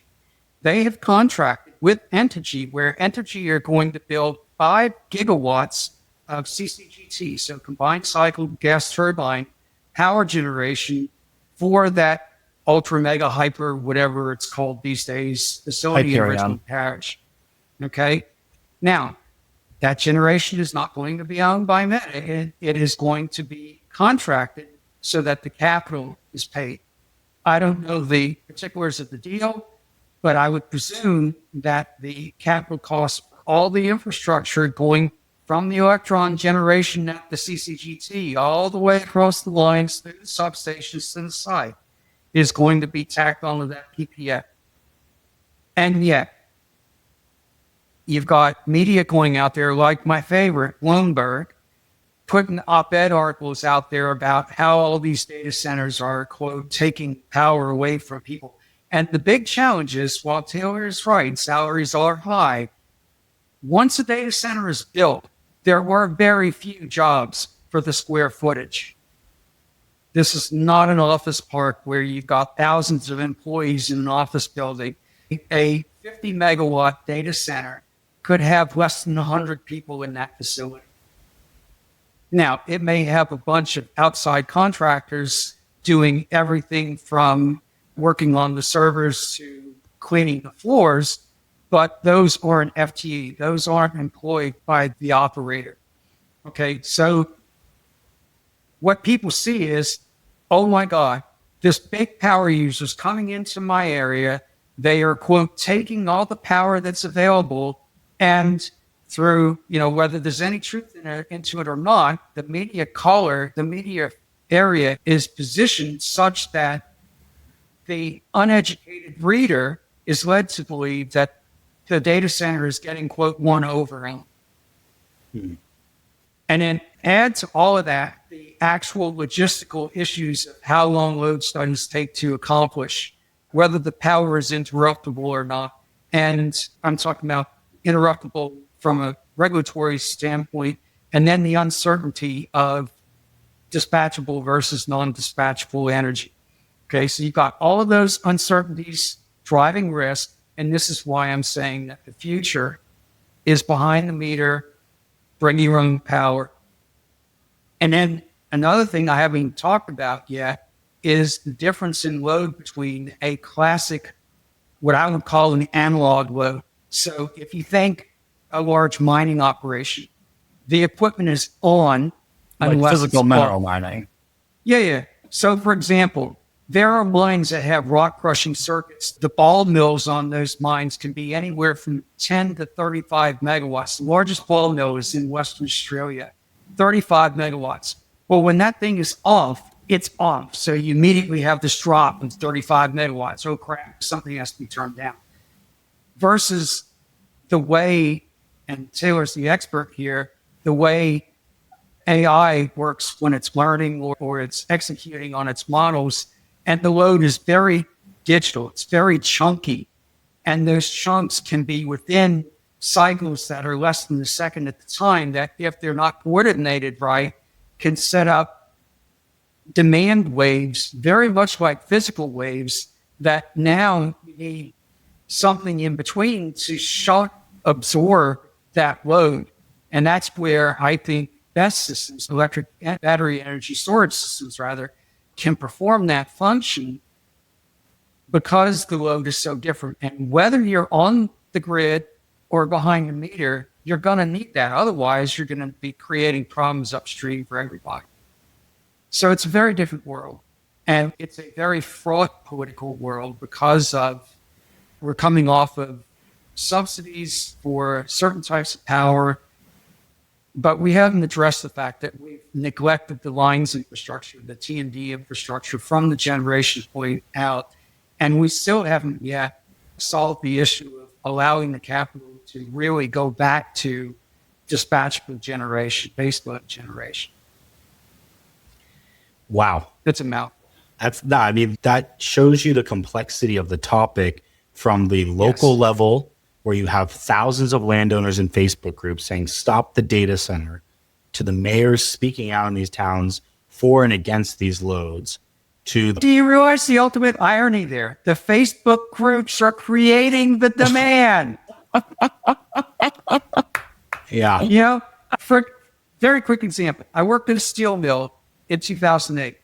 They have contracted with Entergy, where Entergy are going to build 5 gigawatts of CCGT, so combined cycle gas turbine power generation for that ultra mega hyper, whatever it's called these days, facility in Richwood Parish. Okay? Now, that generation is not going to be owned by Meta. It is going to be contracted so that the capital is paid. I don't know the particulars of the deal, but I would presume that the capital costs for all the infrastructure going from the electron generation at the CCGT all the way across the lines through the substations to the site is going to be tacked onto that PPA. And yet, you've got media going out there like my favorite, Bloomberg, putting op-ed articles out there about how all these data centers are, quote, taking power away from people. And the big challenge is, while Taylor is right, salaries are high. Once a data center is built, there were very few jobs for the square footage. This is not an office park where you've got thousands of employees in an office building. A 50 megawatt data center could have less than 100 people in that facility. Now, it may have a bunch of outside contractors doing everything from working on the servers to cleaning the floors, but those aren't FTE. Those aren't employed by the operator. Okay, so what people see is, oh my God, this big power user is coming into my area. They are, quote, taking all the power that's available, and through, whether there's any truth into it or not, the media area is positioned such that the uneducated reader is led to believe that the data center is getting, quote, one over. And then add to all of that the actual logistical issues of how long load studies take to accomplish, whether the power is interruptible or not. And I'm talking about interruptible from a regulatory standpoint, and then the uncertainty of dispatchable versus non-dispatchable energy. Okay, so you've got all of those uncertainties driving risk, and this is why I'm saying that the future is behind the meter, bring your own power. And then another thing I haven't even talked about yet is the difference in load between a classic, what I would call an analog load. So if you think a large mining operation, the equipment is on, like physical mineral mining. Yeah. So for example, there are mines that have rock crushing circuits. The ball mills on those mines can be anywhere from 10 to 35 megawatts. The largest ball mill is in Western Australia, 35 megawatts. Well, when that thing is off, it's off. So you immediately have this drop in 35 megawatts. Oh crap, something has to be turned down. Versus the way, and Taylor's the expert here, the way AI works when it's learning or it's executing on its models, and the load is very digital. It's very chunky. And those chunks can be within cycles that are less than a second at the time, that if they're not coordinated right, can set up demand waves, very much like physical waves, that now you need something in between to shock absorb that load. And that's where I think BESS systems, electric battery energy storage systems rather, can perform that function because the load is so different. And whether you're on the grid or behind the meter, you're going to need that. Otherwise, you're going to be creating problems upstream for everybody. So it's a very different world. And it's a very fraught political world because of we're coming off of subsidies for certain types of power, but we haven't addressed the fact that we've neglected the lines infrastructure, the T&D infrastructure from the generation point out. And we still haven't yet solved the issue of allowing the capital to really go back to dispatchable generation, baseload generation. Wow. That's a mouthful. That shows you the complexity of the topic from the local level, where you have thousands of landowners in Facebook groups saying, stop the data center, to the mayors speaking out in these towns for and against these loads. Do you realize the ultimate irony there? The Facebook groups are creating the demand. Yeah. You know, for very quick example, I worked at a steel mill in 2008.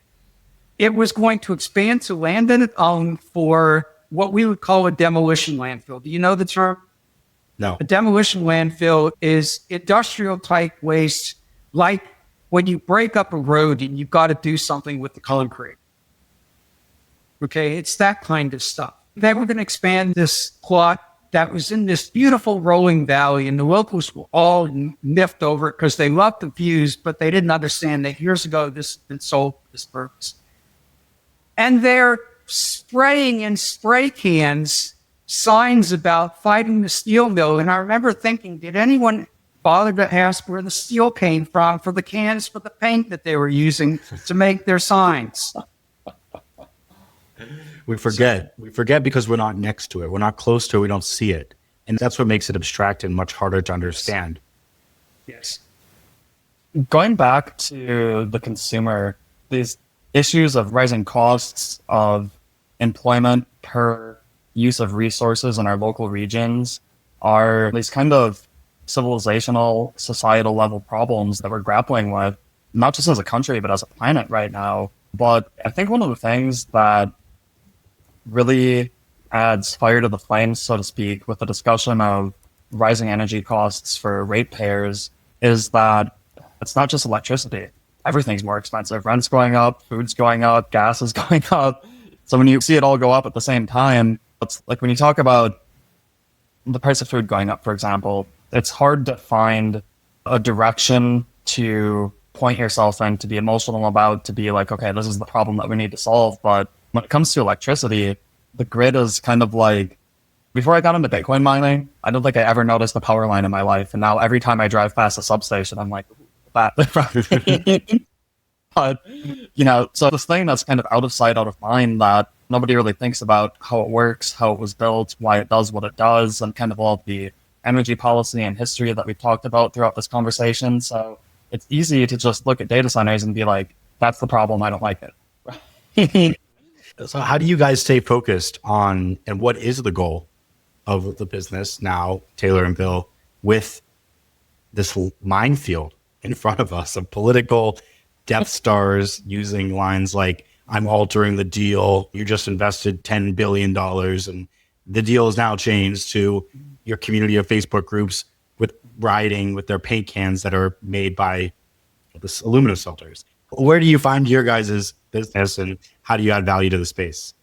It was going to expand to land that it owned for what we would call a demolition landfill. Do you know the term? No. A demolition landfill is industrial type waste, like when you break up a road and you've got to do something with the concrete. Okay, it's that kind of stuff. They were going to expand this plot that was in this beautiful rolling valley, and the locals were all miffed over it because they loved the views, but they didn't understand that years ago this had been sold for this purpose. And they're spraying in spray cans signs about fighting the steel mill. And I remember thinking, did anyone bother to ask where the steel came from for the cans for the paint that they were using to make their signs? We forget. We forget because we're not next to it. We're not close to it. We don't see it. And that's what makes it abstract and much harder to understand. Yes. Going back to the consumer, these issues of rising costs of employment per use of resources in our local regions are these kind of civilizational, societal level problems that we're grappling with, not just as a country, but as a planet right now. But I think one of the things that really adds fire to the flames, so to speak, with the discussion of rising energy costs for ratepayers is that it's not just electricity. Everything's more expensive. Rent's going up, food's going up, gas is going up. So when you see it all go up at the same time, it's like when you talk about the price of food going up, for example, it's hard to find a direction to point yourself in, to be emotional about, to be like, okay, this is the problem that we need to solve. But when it comes to electricity, the grid is kind of like, before I got into Bitcoin mining, I don't think I ever noticed the power line in my life. And now every time I drive past a substation, I'm like, that. But, you know, so this thing that's kind of out of sight, out of mind, that nobody really thinks about how it works, how it was built, why it does what it does, and kind of all of the energy policy and history that we've talked about throughout this conversation. So it's easy to just look at data centers and be like, that's the problem, I don't like it. So how do you guys stay focused on, and what is the goal of the business now, Taylor and Bill, with this minefield in front of us of political Death Stars using lines like, I'm altering the deal, you just invested $10 billion, and the deal is now changed to your community of Facebook groups with rioting with their paint cans that are made by this aluminum smelters. Where do you find your guys' business, and how do you add value to the space?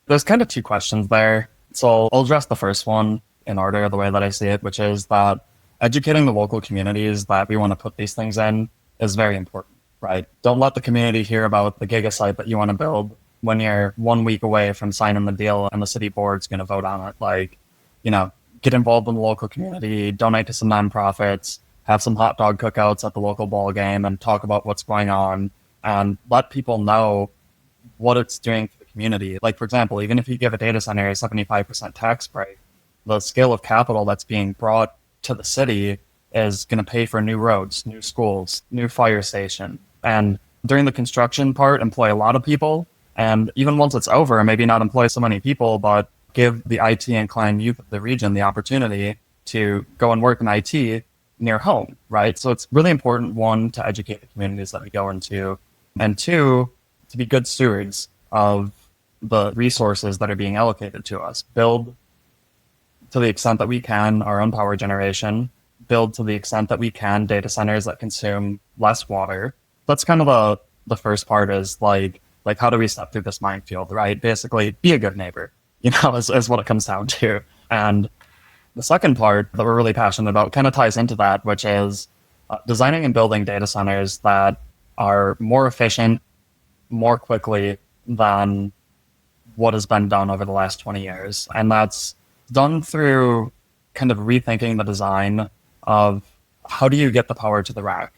There's kind of two questions there. So I'll address the first one in order, the way that I see it, which is that educating the local communities that we want to put these things in is very important, right? Don't let the community hear about the gigasite that you want to build when you're 1 week away from signing the deal and the city board's going to vote on it. Like, you know, get involved in the local community, donate to some nonprofits, have some hot dog cookouts at the local ball game and talk about what's going on, and let people know what it's doing for the community. Like, for example, even if you give a data center a 75% tax break, the scale of capital that's being brought to the city is going to pay for new roads, new schools, new fire station. And during the construction part, employ a lot of people. And even once it's over, maybe not employ so many people, but give the IT inclined youth of the region the opportunity to go and work in IT near home, right? So it's really important, one, to educate the communities that we go into, and two, to be good stewards of the resources that are being allocated to us. Build to the extent that we can our own power generation, build to the extent that we can data centers that consume less water. That's kind of the first part, is like how do we step through this minefield, right? Basically, be a good neighbor, you know, is what it comes down to. And the second part that we're really passionate about kind of ties into that, which is designing and building data centers that are more efficient, more quickly than what has been done over the last 20 years. And that's done through kind of rethinking the design of how do you get the power to the rack?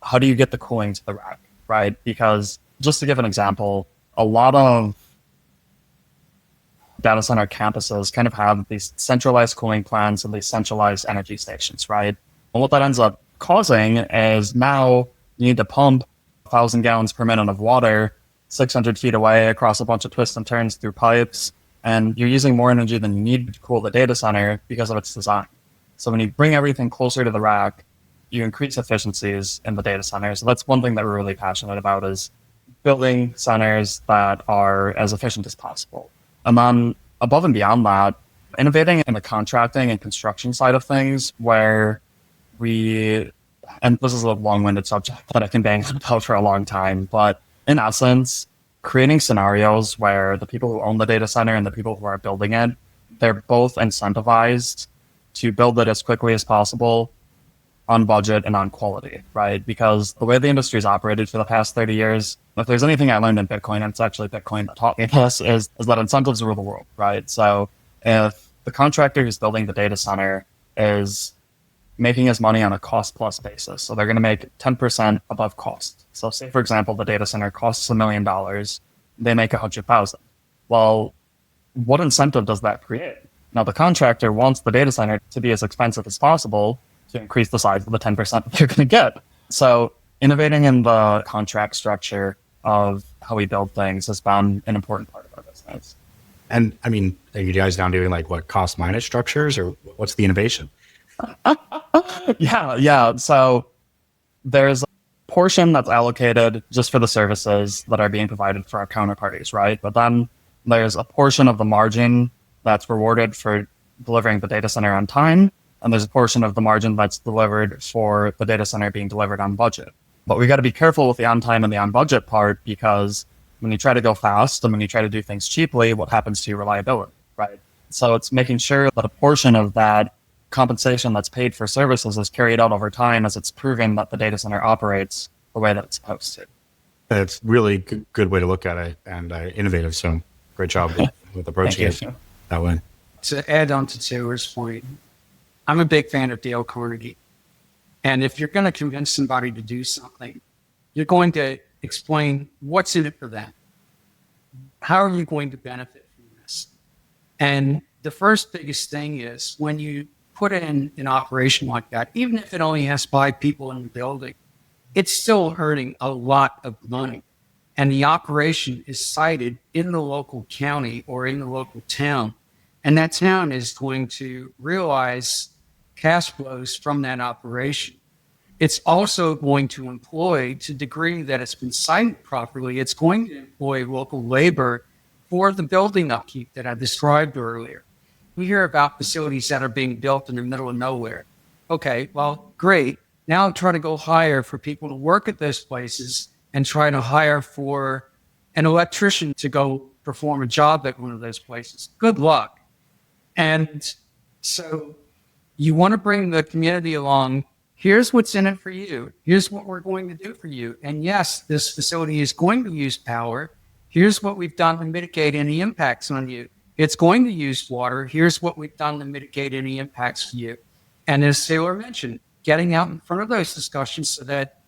How do you get the cooling to the rack, right? Because just to give an example, a lot of data center campuses kind of have these centralized cooling plants and these centralized energy stations, right? And what that ends up causing is now you need to pump 1,000 gallons per minute of water 600 feet away across a bunch of twists and turns through pipes, and you're using more energy than you need to cool the data center because of its design. So when you bring everything closer to the rack, you increase efficiencies in the data center. So that's one thing that we're really passionate about, is building centers that are as efficient as possible. And then above and beyond that, innovating in the contracting and construction side of things, where and this is a long-winded subject that I can bang about for a long time, but in essence, creating scenarios where the people who own the data center and the people who are building it, they're both incentivized to build it as quickly as possible, on budget and on quality, right? Because the way the industry has operated for the past 30 years, if there's anything I learned in Bitcoin, and it's actually Bitcoin that taught me this, is that incentives rule the world, right? So if the contractor who's building the data center is making his money on a cost plus basis, so they're going to make 10% above cost. So say, for example, the data center costs $1 million, they make 100,000. Well, what incentive does that create? Now, the contractor wants the data center to be as expensive as possible to increase the size of the 10% that they're going to get. So innovating in the contract structure of how we build things has been an important part of our business. And I mean, are you guys now doing like what, cost minus structures, or what's the innovation? Yeah. So there's a portion that's allocated just for the services that are being provided for our counterparties, right? But then there's a portion of the margin that's rewarded for delivering the data center on time. And there's a portion of the margin that's delivered for the data center being delivered on budget. But we got to be careful with the on time and the on budget part, because when you try to go fast and when you try to do things cheaply, what happens to your reliability, right? So it's making sure that a portion of that compensation that's paid for services is carried out over time as it's proven that the data center operates the way that it's supposed to. It's really good way to look at it, and innovative. So great job with approaching it that way. To add on to Taylor's point, I'm a big fan of Dale Carnegie. And if you're going to convince somebody to do something, you're going to explain what's in it for them. How are you going to benefit from this? And the first biggest thing is, when you put in an operation like that, even if it only has 5 people in the building, it's still earning a lot of money. And the operation is sited in the local county or in the local town. And that town is going to realize cash flows from that operation. It's also going to employ, to the degree that it's been sited properly, it's going to employ local labor for the building upkeep that I described earlier. We hear about facilities that are being built in the middle of nowhere. Okay, well, great. Now try to go hire for people to work at those places, and try to hire for an electrician to go perform a job at one of those places. Good luck. And so you want to bring the community along. Here's what's in it for you. Here's what we're going to do for you. And yes, this facility is going to use power. Here's what we've done to mitigate any impacts on you. It's going to use water. Here's what we've done to mitigate any impacts for you. And as Taylor mentioned, getting out in front of those discussions so that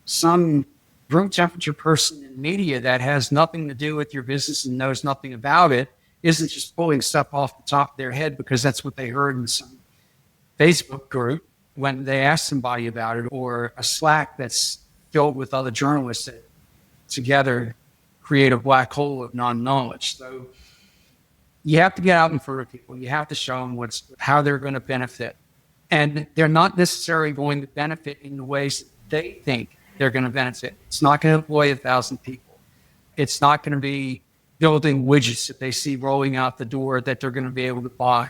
some room temperature person in media that has nothing to do with your business and knows nothing about it isn't just pulling stuff off the top of their head because that's what they heard in some Facebook group when they asked somebody about it, or a Slack that's filled with other journalists that together create a black hole of non-knowledge. So you have to get out in front of people. You have to show them how they're going to benefit. And they're not necessarily going to benefit in the ways they think they're going to benefit. It's not going to employ 1,000 people. It's not going to be building widgets that they see rolling out the door that they're going to be able to buy.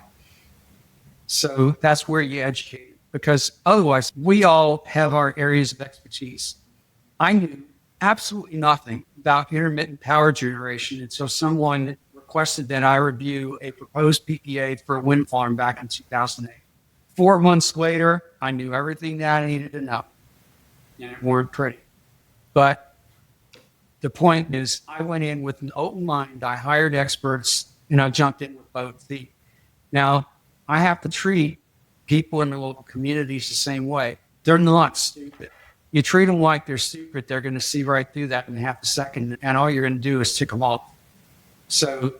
So that's where you educate, because otherwise we all have our areas of expertise. I knew absolutely nothing about intermittent power generation until someone requested that I review a proposed PPA for a wind farm back in 2008. 4 months later, I knew everything that I needed to know. And it weren't pretty. But the point is, I went in with an open mind. I hired experts, and I jumped in with both feet. Now, I have to treat people in the local communities the same way. They're not stupid. You treat them like they're stupid, they're going to see right through that in half a second, and all you're going to do is tick them off. So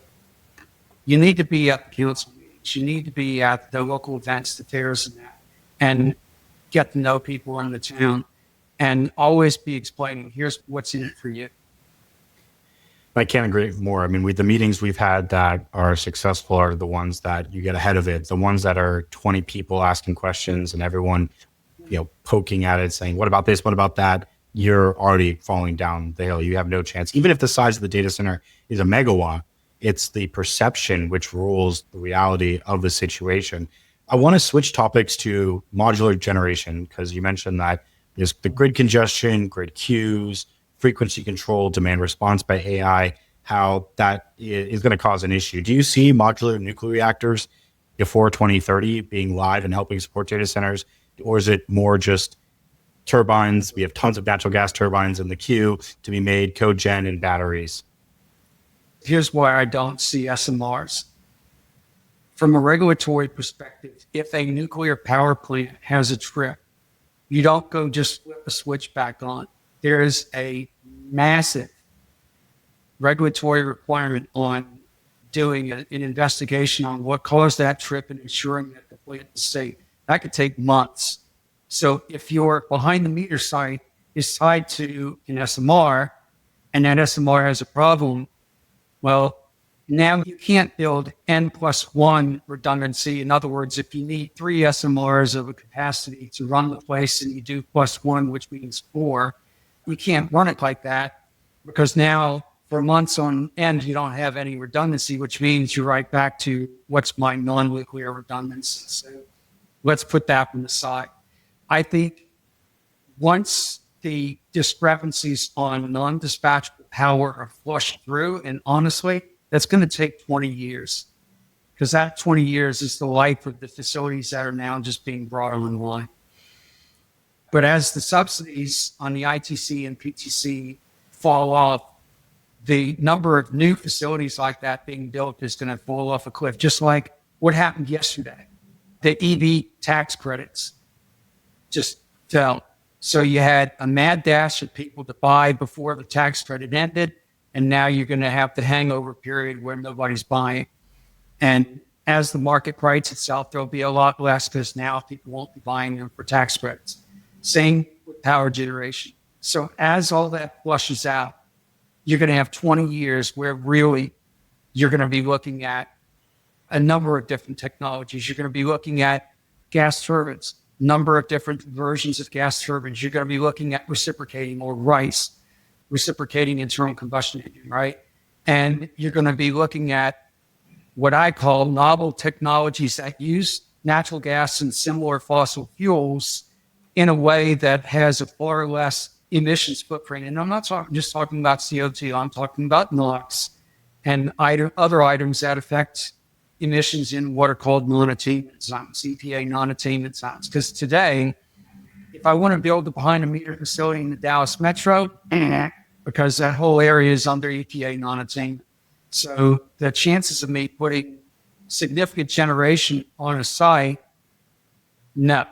you need to be at the council meetings. You need to be at the local events, the fairs, and that, and get to know people in the town, and always be explaining, here's what's in it for you. I can't agree more. I mean, the meetings we've had that are successful are the ones that you get ahead of it. The ones that are 20 people asking questions and everyone, poking at it, saying, what about this? What about that? You're already falling down the hill. You have no chance. Even if the size of the data center is a megawatt, it's the perception which rules the reality of the situation. I want to switch topics to modular generation, because you mentioned that there's the grid congestion, grid queues, frequency control, demand response by AI, how that is going to cause an issue. Do you see modular nuclear reactors before 2030 being live and helping support data centers? Or is it more just turbines? We have tons of natural gas turbines in the queue to be made, cogen and batteries. Here's why I don't see SMRs. From a regulatory perspective, if a nuclear power plant has a trip, you don't go just flip a switch back on. There is a massive regulatory requirement on doing an investigation on what caused that trip and ensuring that the plant is safe. That could take months. So if your behind the meter site is tied to an SMR and that SMR has a problem, well, now you can't build N+1 redundancy. In other words, if you need 3 SMRs of a capacity to run the place and you do +1, which means 4, you can't run it like that, because now for months on end, you don't have any redundancy, which means you're right back to what's my non-nuclear redundancy. So let's put that on the side. I think once the discrepancies on non-dispatchable power are flushed through, and honestly, that's going to take 20 years, because that 20 years is the life of the facilities that are now just being brought online. But as the subsidies on the ITC and PTC fall off, the number of new facilities like that being built is going to fall off a cliff, just like what happened yesterday. The EV tax credits just fell. So you had a mad dash of people to buy before the tax credit ended, and now you're going to have the hangover period where nobody's buying. And as the market rights itself, there'll be a lot less, because now people won't be buying them for tax credits. Same with power generation. So as all that flushes out, you're going to have 20 years where really you're going to be looking at a number of different technologies. You're going to be looking at gas turbines, number of different versions of gas turbines. You're going to be looking at reciprocating, or RICE, reciprocating internal combustion engine, right? And you're going to be looking at what I call novel technologies that use natural gas and similar fossil fuels in a way that has a far less emissions footprint. And I'm not just talking about CO2, I'm talking about NOx and other items that affect emissions in what are called non-attainment zones, EPA non-attainment zones. Because today, if I want to build a behind-the-meter facility in the Dallas Metro, because that whole area is under EPA non-attainment. So the chances of me putting significant generation on a site, no.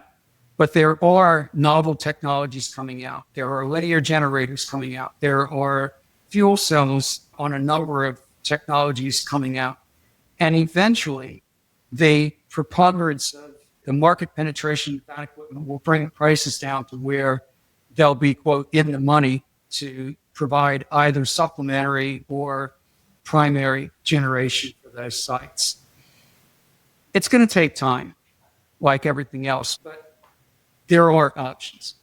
But there are novel technologies coming out. There are linear generators coming out. There are fuel cells on a number of technologies coming out. And eventually, the preponderance of the market penetration of that equipment will bring prices down to where they'll be, quote, in the money to provide either supplementary or primary generation for those sites. It's going to take time, like everything else, but there are options.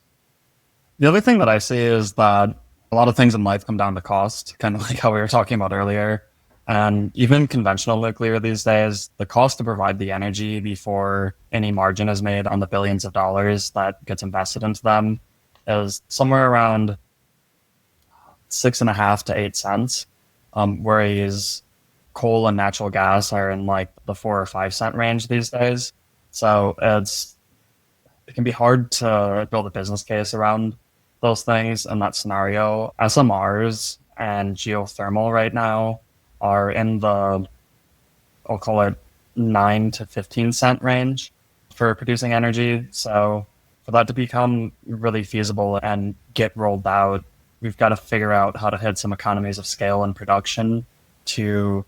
The other thing that I see is that a lot of things in life come down to cost, kind of like how we were talking about earlier. And even conventional nuclear these days, the cost to provide the energy before any margin is made on the billions of dollars that gets invested into them is somewhere around 6.5 to 8 cents. Whereas coal and natural gas are in like the 4 or 5 cent range these days. So it can be hard to build a business case around those things in that scenario. SMRs and geothermal right now are in the, I'll call it 9 to 15 cent range for producing energy. So for that to become really feasible and get rolled out, we've got to figure out how to hit some economies of scale in production to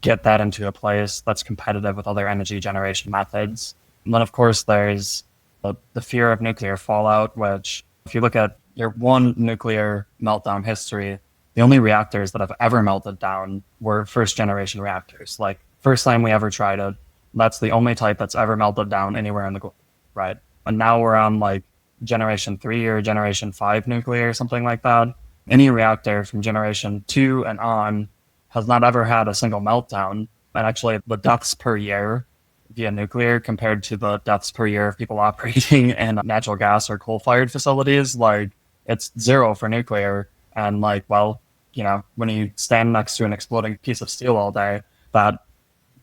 get that into a place that's competitive with other energy generation methods. And then, of course, there's the fear of nuclear fallout, which if you look at your one nuclear meltdown history, the only reactors that have ever melted down were first generation reactors. Like, first time we ever tried it, that's the only type that's ever melted down anywhere in the globe, right? And now we're on like generation 3 or generation 5 nuclear, something like that. Any reactor from generation 2 and on has not ever had a single meltdown. And actually, the deaths per year via nuclear compared to the deaths per year of people operating in natural gas or coal-fired facilities, like, it's zero for nuclear. And like, well, you know, when you stand next to an exploding piece of steel all day, that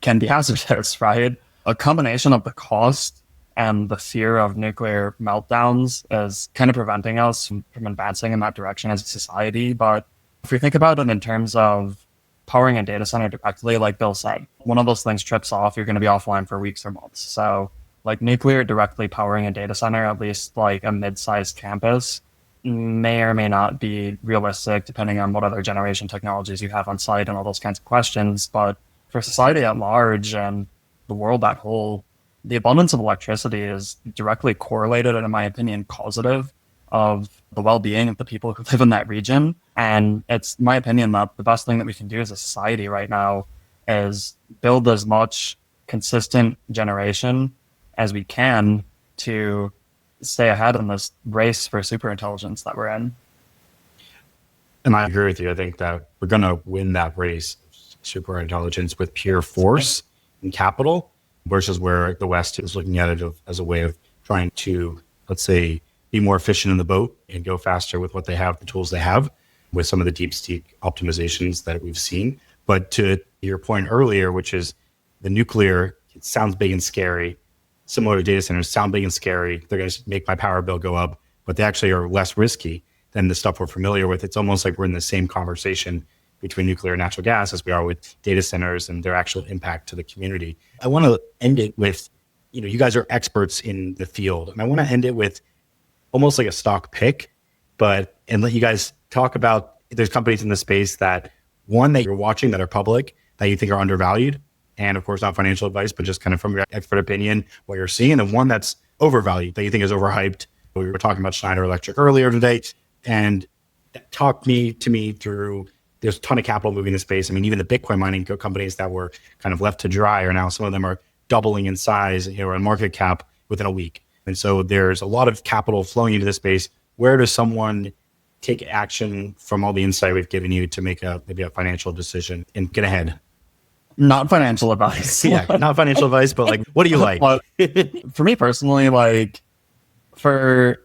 can be hazardous, right? A combination of the cost and the fear of nuclear meltdowns is kind of preventing us from advancing in that direction as a society. But if we think about it in terms of powering a data center directly, like Bill said, one of those things trips off, you're going to be offline for weeks or months. So like nuclear directly powering a data center, at least like a mid-sized campus, may or may not be realistic depending on what other generation technologies you have on site and all those kinds of questions. But for society at large and the world at whole, the abundance of electricity is directly correlated and, in my opinion, causative of the well-being of the people who live in that region. And it's my opinion that the best thing that we can do as a society right now is build as much consistent generation as we can to stay ahead in this race for superintelligence that we're in. And I agree with you. I think that we're going to win that race, superintelligence, with pure force and capital, versus where the West is looking at it as a way of trying to, let's say, be more efficient in the boat and go faster with what they have, the tools they have, with some of the deep state optimizations that we've seen. But to your point earlier, which is the nuclear, it sounds big and scary, similar to data centers, sound big and scary. They're going to make my power bill go up, but they actually are less risky than the stuff we're familiar with. It's almost like we're in the same conversation between nuclear and natural gas as we are with data centers and their actual impact to the community. I want to end it with, you guys are experts in the field, and I want to end it with almost like a stock pick, and let you guys talk about, there's companies in the space that, one, that you're watching that are public that you think are undervalued, and of course not financial advice, but just kind of from your expert opinion, what you're seeing, and one that's overvalued that you think is overhyped. We were talking about Schneider Electric earlier today, and talk to me through, there's a ton of capital moving in the space. I mean, even the Bitcoin mining companies that were kind of left to dry are now, some of them are doubling in size, or in market cap within a week. And so there's a lot of capital flowing into this space. Where does someone take action from all the insight we've given you to make maybe a financial decision and get ahead? Not financial advice. Yeah, not financial advice, but like, what do you like? Well, for me personally, like, to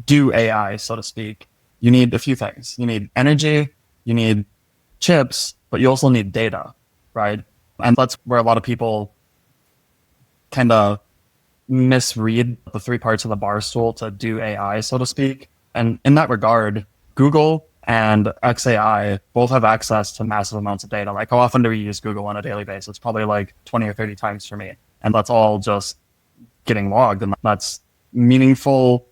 do AI, so to speak, you need a few things. You need energy, you need chips, but you also need data, right? And that's where a lot of people kind of misread the 3 parts of the bar stool to do AI, so to speak. And in that regard, Google and XAI both have access to massive amounts of data. Like, how often do we use Google on a daily basis? Probably like 20 or 30 times for me. And that's all just getting logged. And that's meaningful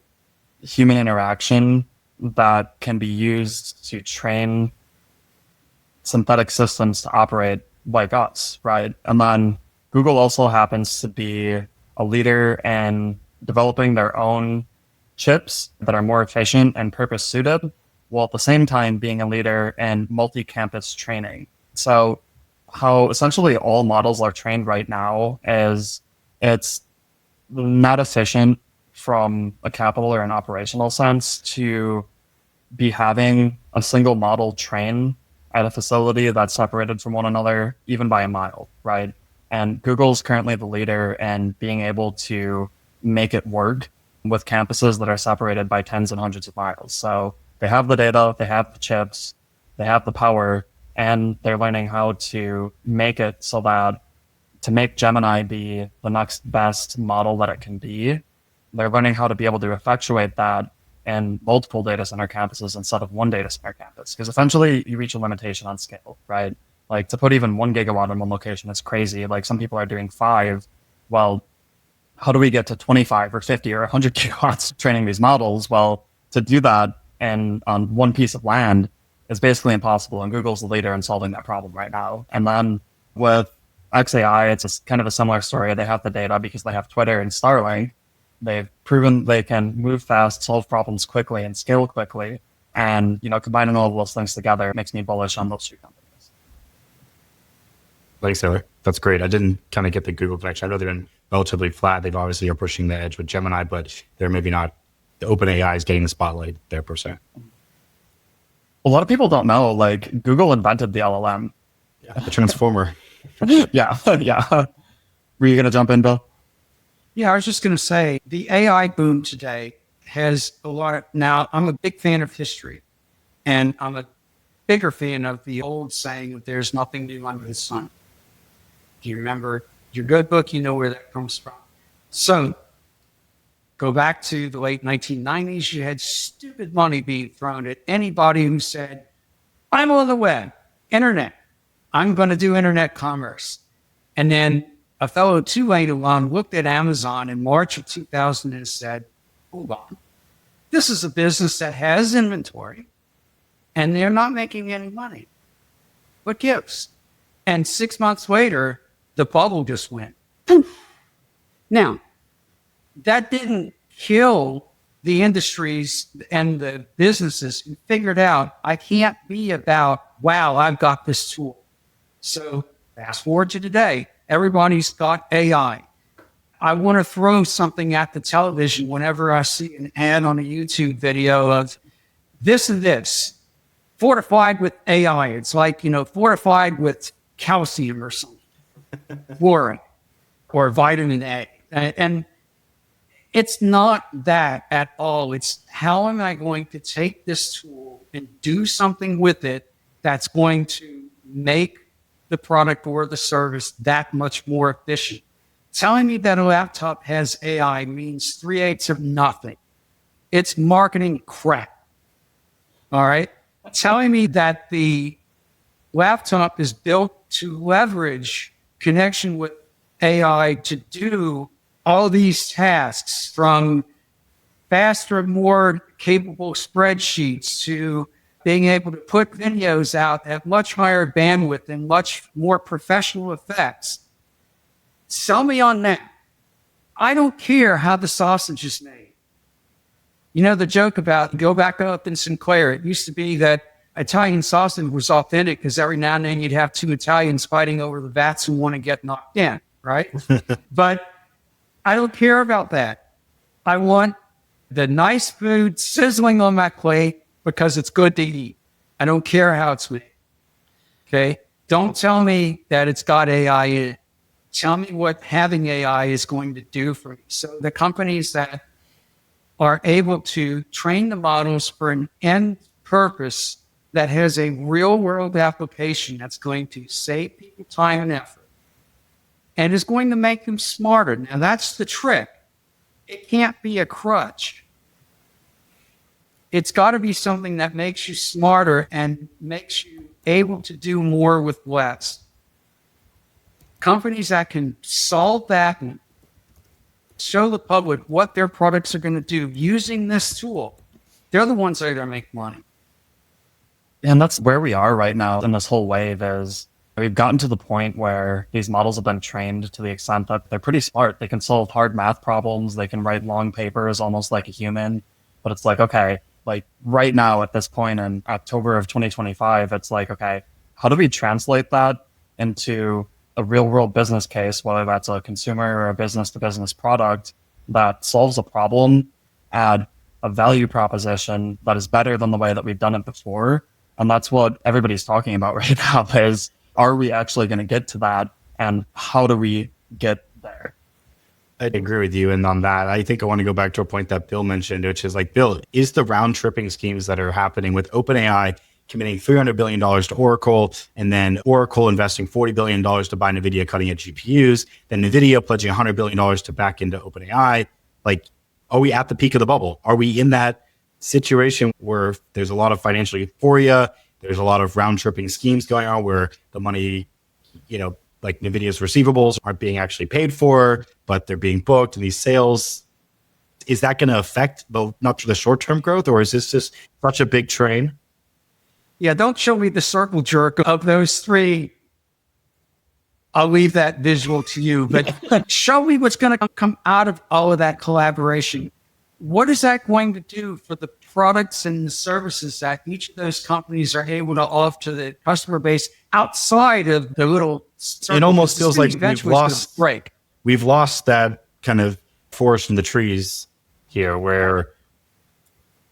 human interaction that can be used to train synthetic systems to operate like us, right? And then Google also happens to be a leader in developing their own chips that are more efficient and purpose suited, while at the same time being a leader in multi-campus training. So how essentially all models are trained right now is it's not efficient from a capital or an operational sense to be having a single model train at a facility that's separated from one another, even by a mile, right? And Google's currently the leader in being able to make it work with campuses that are separated by tens and hundreds of miles. So they have the data, they have the chips, they have the power and they're learning how to make it so that to make Gemini be the next best model that it can be, they're learning how to be able to effectuate that in multiple data center campuses instead of one data center campus. Because eventually you reach a limitation on scale, right? Like to put even 1 gigawatt in one location is crazy. Like some people are doing 5. Well, how do we get to 25 or 50 or 100 gigawatts training these models? Well, to do that and on one piece of land is basically impossible. And Google's the leader in solving that problem right now. And then with XAI, it's kind of a similar story. They have the data because they have Twitter and Starlink. They've proven they can move fast, solve problems quickly, and scale quickly. And, combining all of those things together makes me bullish on those two companies. Thanks, Taylor. That's great. I didn't kind of get the Google connection. I know they've been relatively flat. They've obviously are pushing the edge with Gemini, but they're maybe not, the OpenAI is getting the spotlight there per se. A lot of people don't know, like Google invented the LLM. Yeah, the transformer. Yeah. Were you going to jump in, Bill? Yeah, I was just going to say the AI boom today has a lot of, now I'm a big fan of history, and I'm a bigger fan of the old saying that there's nothing new under the sun. Do you remember your good book? You know where that comes from. So go back to the late 1990s. You had stupid money being thrown at anybody who said, I'm on the web, internet. I'm going to do internet commerce. And then a fellow too late along looked at Amazon in March of 2000 and said, hold on, this is a business that has inventory and they're not making any money. What gives? And 6 months later, the bubble just went. Now, that didn't kill the industries and the businesses who figured out I can't be about, wow, I've got this tool. So fast forward to today, everybody's got AI. I want to throw something at the television whenever I see an ad on a YouTube video of this and this, fortified with AI. It's like, fortified with calcium or something, fluorine or vitamin A. And it's not that at all. It's how am I going to take this tool and do something with it that's going to make the product or the service that much more efficient. Telling me that a laptop has AI means 3/8 of nothing. It's marketing crap. All right. Telling me that the laptop is built to leverage connection with AI to do all these tasks, from faster, more capable spreadsheets to being able to put videos out at much higher bandwidth and much more professional effects. Sell me on that. I don't care how the sausage is made. The joke about go back up in Sinclair, it used to be that Italian sausage was authentic because every now and then you'd have 2 Italians fighting over the vats who want to get knocked in, right? But I don't care about that. I want the nice food sizzling on my plate because it's good to eat. I don't care how it's made. Okay? Don't tell me that it's got AI in it. Tell me what having AI is going to do for me. So the companies that are able to train the models for an end purpose that has a real world application that's going to save people time and effort and is going to make them smarter. Now that's the trick. It can't be a crutch. It's got to be something that makes you smarter and makes you able to do more with less. Companies that can solve that and show the public what their products are going to do using this tool, they're the ones that are going to make money. And that's where we are right now in this whole wave is we've gotten to the point where these models have been trained to the extent that they're pretty smart. They can solve hard math problems. They can write long papers almost like a human. But it's like, okay, like right now at this point in October of 2025, it's like, okay, how do we translate that into a real world business case, whether that's a consumer or a business to business product that solves a problem, add a value proposition that is better than the way that we've done it before. And that's what everybody's talking about right now is, are we actually going to get to that? And how do we get there? I agree with you. And on that, I think I want to go back to a point that Bill mentioned, which is like, Bill, is the round tripping schemes that are happening with OpenAI committing $300 billion to Oracle, and then Oracle investing $40 billion to buy NVIDIA cutting edge GPUs, then NVIDIA pledging $100 billion to back into OpenAI. Like, are we at the peak of the bubble? Are we in that situation where there's a lot of financial euphoria? There's a lot of round tripping schemes going on where the money, like NVIDIA's receivables aren't being actually paid for, but they're being booked in these sales. Is that going to affect not the short-term growth, or is this just such a big train? Yeah, don't show me the circle jerk of those three. I'll leave that visual to you, but show me what's going to come out of all of that collaboration. What is that going to do for the products and the services that each of those companies are able to offer to the customer base outside of the little circle? It almost feels like we've lost that kind of forest in the trees here where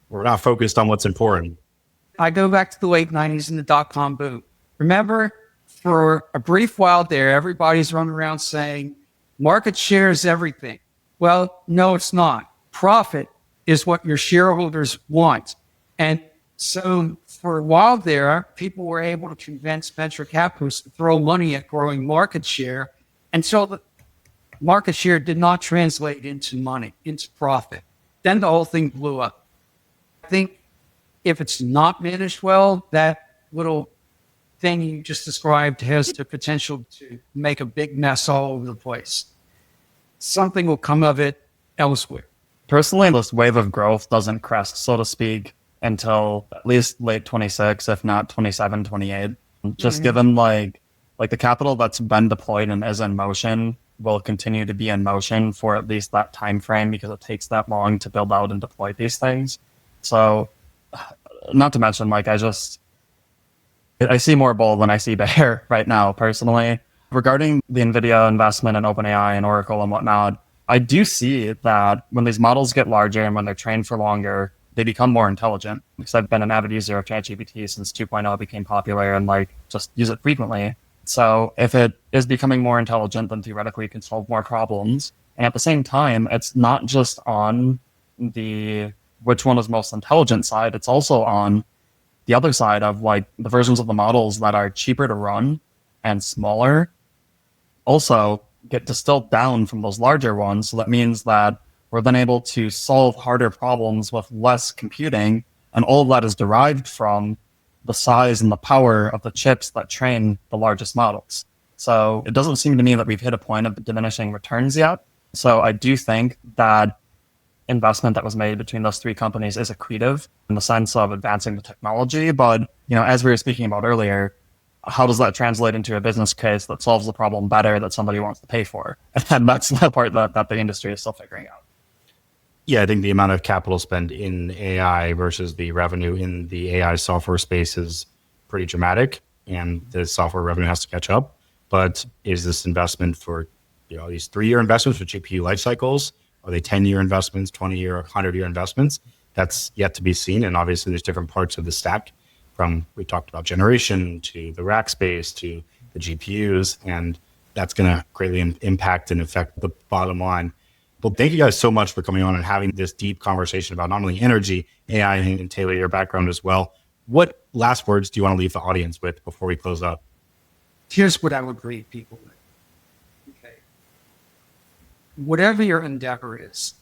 we're not focused on what's important. I go back to the late 90s and the dot-com boom. Remember, for a brief while there, everybody's running around saying market share is everything. Well, no, it's not. Profit is what your shareholders want. And so for a while there, people were able to convince venture capitalists to throw money at growing market share until the market share did not translate into money, into profit. Then the whole thing blew up. I think if it's not managed well, that little thing you just described has the potential to make a big mess all over the place. Something will come of it elsewhere. Personally, this wave of growth doesn't crest, so to speak, until at least late 26, if not 27, 28. Just given like the capital that's been deployed and is in motion will continue to be in motion for at least that time frame because it takes that long to build out and deploy these things. So not to mention, like, I see more bull than I see bear right now, personally. Regarding the NVIDIA investment in OpenAI and Oracle and whatnot, I do see that when these models get larger and when they're trained for longer, they become more intelligent. Because I've been an avid user of ChatGPT since 2.0 became popular and just use it frequently. So if it is becoming more intelligent, then theoretically it can solve more problems. And at the same time, it's not just on the which one is most intelligent side, it's also on the other side of the versions of the models that are cheaper to run and smaller also get distilled down from those larger ones. So that means that we're then able to solve harder problems with less computing. And all of that is derived from the size and the power of the chips that train the largest models. So it doesn't seem to me that we've hit a point of diminishing returns yet. So I do think that investment that was made between those three companies is accretive in the sense of advancing the technology. But, as we were speaking about earlier, how does that translate into a business case that solves the problem better that somebody wants to pay for? And that's the part that the industry is still figuring out. Yeah, I think the amount of capital spent in AI versus the revenue in the AI software space is pretty dramatic, and the software revenue has to catch up. But is this investment for these 3-year investments for GPU life cycles? Are they 10-year investments, 20-year, 100-year investments? That's yet to be seen. And obviously, there's different parts of the stack from, we talked about generation to the rack space to the GPUs. And that's going to greatly impact and affect the bottom line. Well, thank you guys so much for coming on and having this deep conversation about not only energy, AI, and Taylor, your background as well. What last words do you want to leave the audience with before we close up? Here's what I would leave people with. Whatever your endeavor is,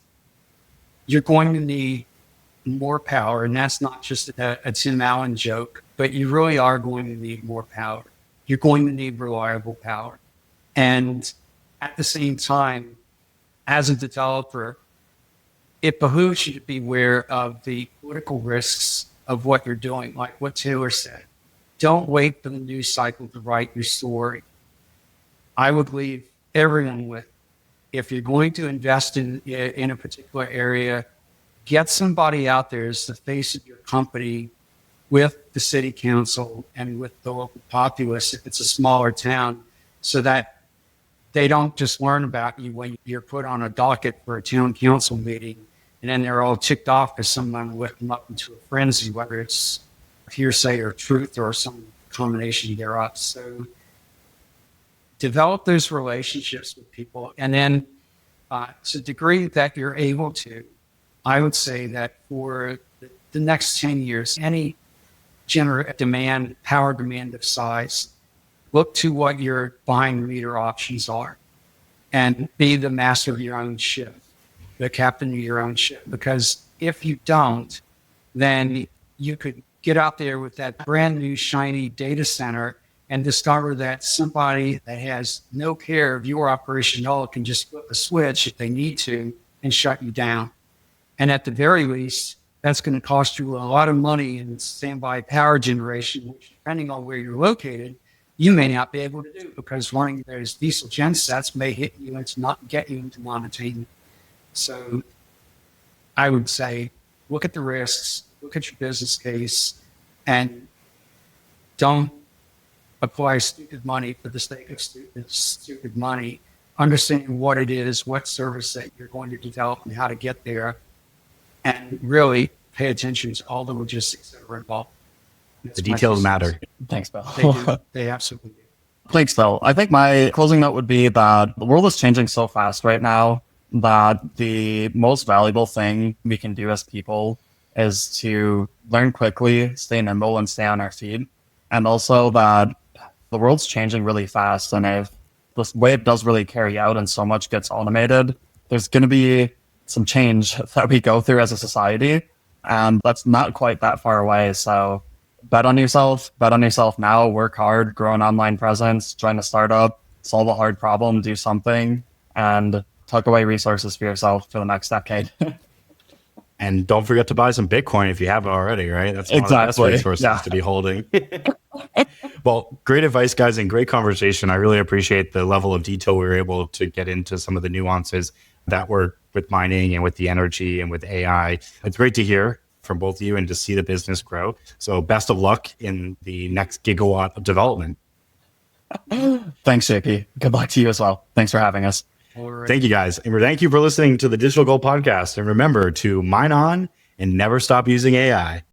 you're going to need more power. And that's not just a Tim Allen joke, but you really are going to need more power. You're going to need reliable power. And at the same time, as a developer, it behooves you to be aware of the political risks of what you're doing, like what Taylor said. Don't wait for the news cycle to write your story. I would leave everyone with, if you're going to invest in a particular area, get somebody out there as the face of your company with the city council and with the local populace if it's a smaller town, so that they don't just learn about you when you're put on a docket for a town council meeting and then they're all ticked off because someone whipped them up into a frenzy, whether it's hearsay or truth or some combination thereof. So develop those relationships with people. And then to the degree that you're able to, I would say that for the next 10 years, any power demand of size. Look to what your buying meter options are and be the master of your own ship, the captain of your own ship. Because if you don't, then you could get out there with that brand new shiny data center and discover that somebody that has no care of your operation at all can just flip a switch if they need to and shut you down. And at the very least, that's going to cost you a lot of money in standby power generation, which, depending on where you're located, you may not be able to do, because running those diesel gen sets may hit you and not get you into monitoring. So I would say, look at the risks, look at your business case, and don't apply stupid money for the sake of stupid money. Understanding what it is, what service that you're going to develop, and how to get there, and really pay attention to all the logistics that are involved. The details matter. Thanks, Bill. They do. They absolutely do. Thanks, Bill. I think my closing note would be that the world is changing so fast right now that the most valuable thing we can do as people is to learn quickly, stay nimble, and stay on our feet. And also that the world's changing really fast, and if this wave does really carry out and so much gets automated, there's going to be some change that we go through as a society, and that's not quite that far away. So bet on yourself now, work hard, grow an online presence, join a startup, solve a hard problem, do something, and tuck away resources for yourself for the next decade. And don't forget to buy some Bitcoin if you haven't already, right? That's one of the best resources to be holding. Well, great advice, guys, and great conversation. I really appreciate the level of detail we were able to get into some of the nuances that were with mining and with the energy and with AI. It's great to hear from both of you and to see the business grow. So best of luck in the next gigawatt of development. Thanks, JP. Good luck to you as well. Thanks for having us. Right. Thank you, guys. And thank you for listening to the Digital Gold Podcast. And remember to mine on and never stop using AI.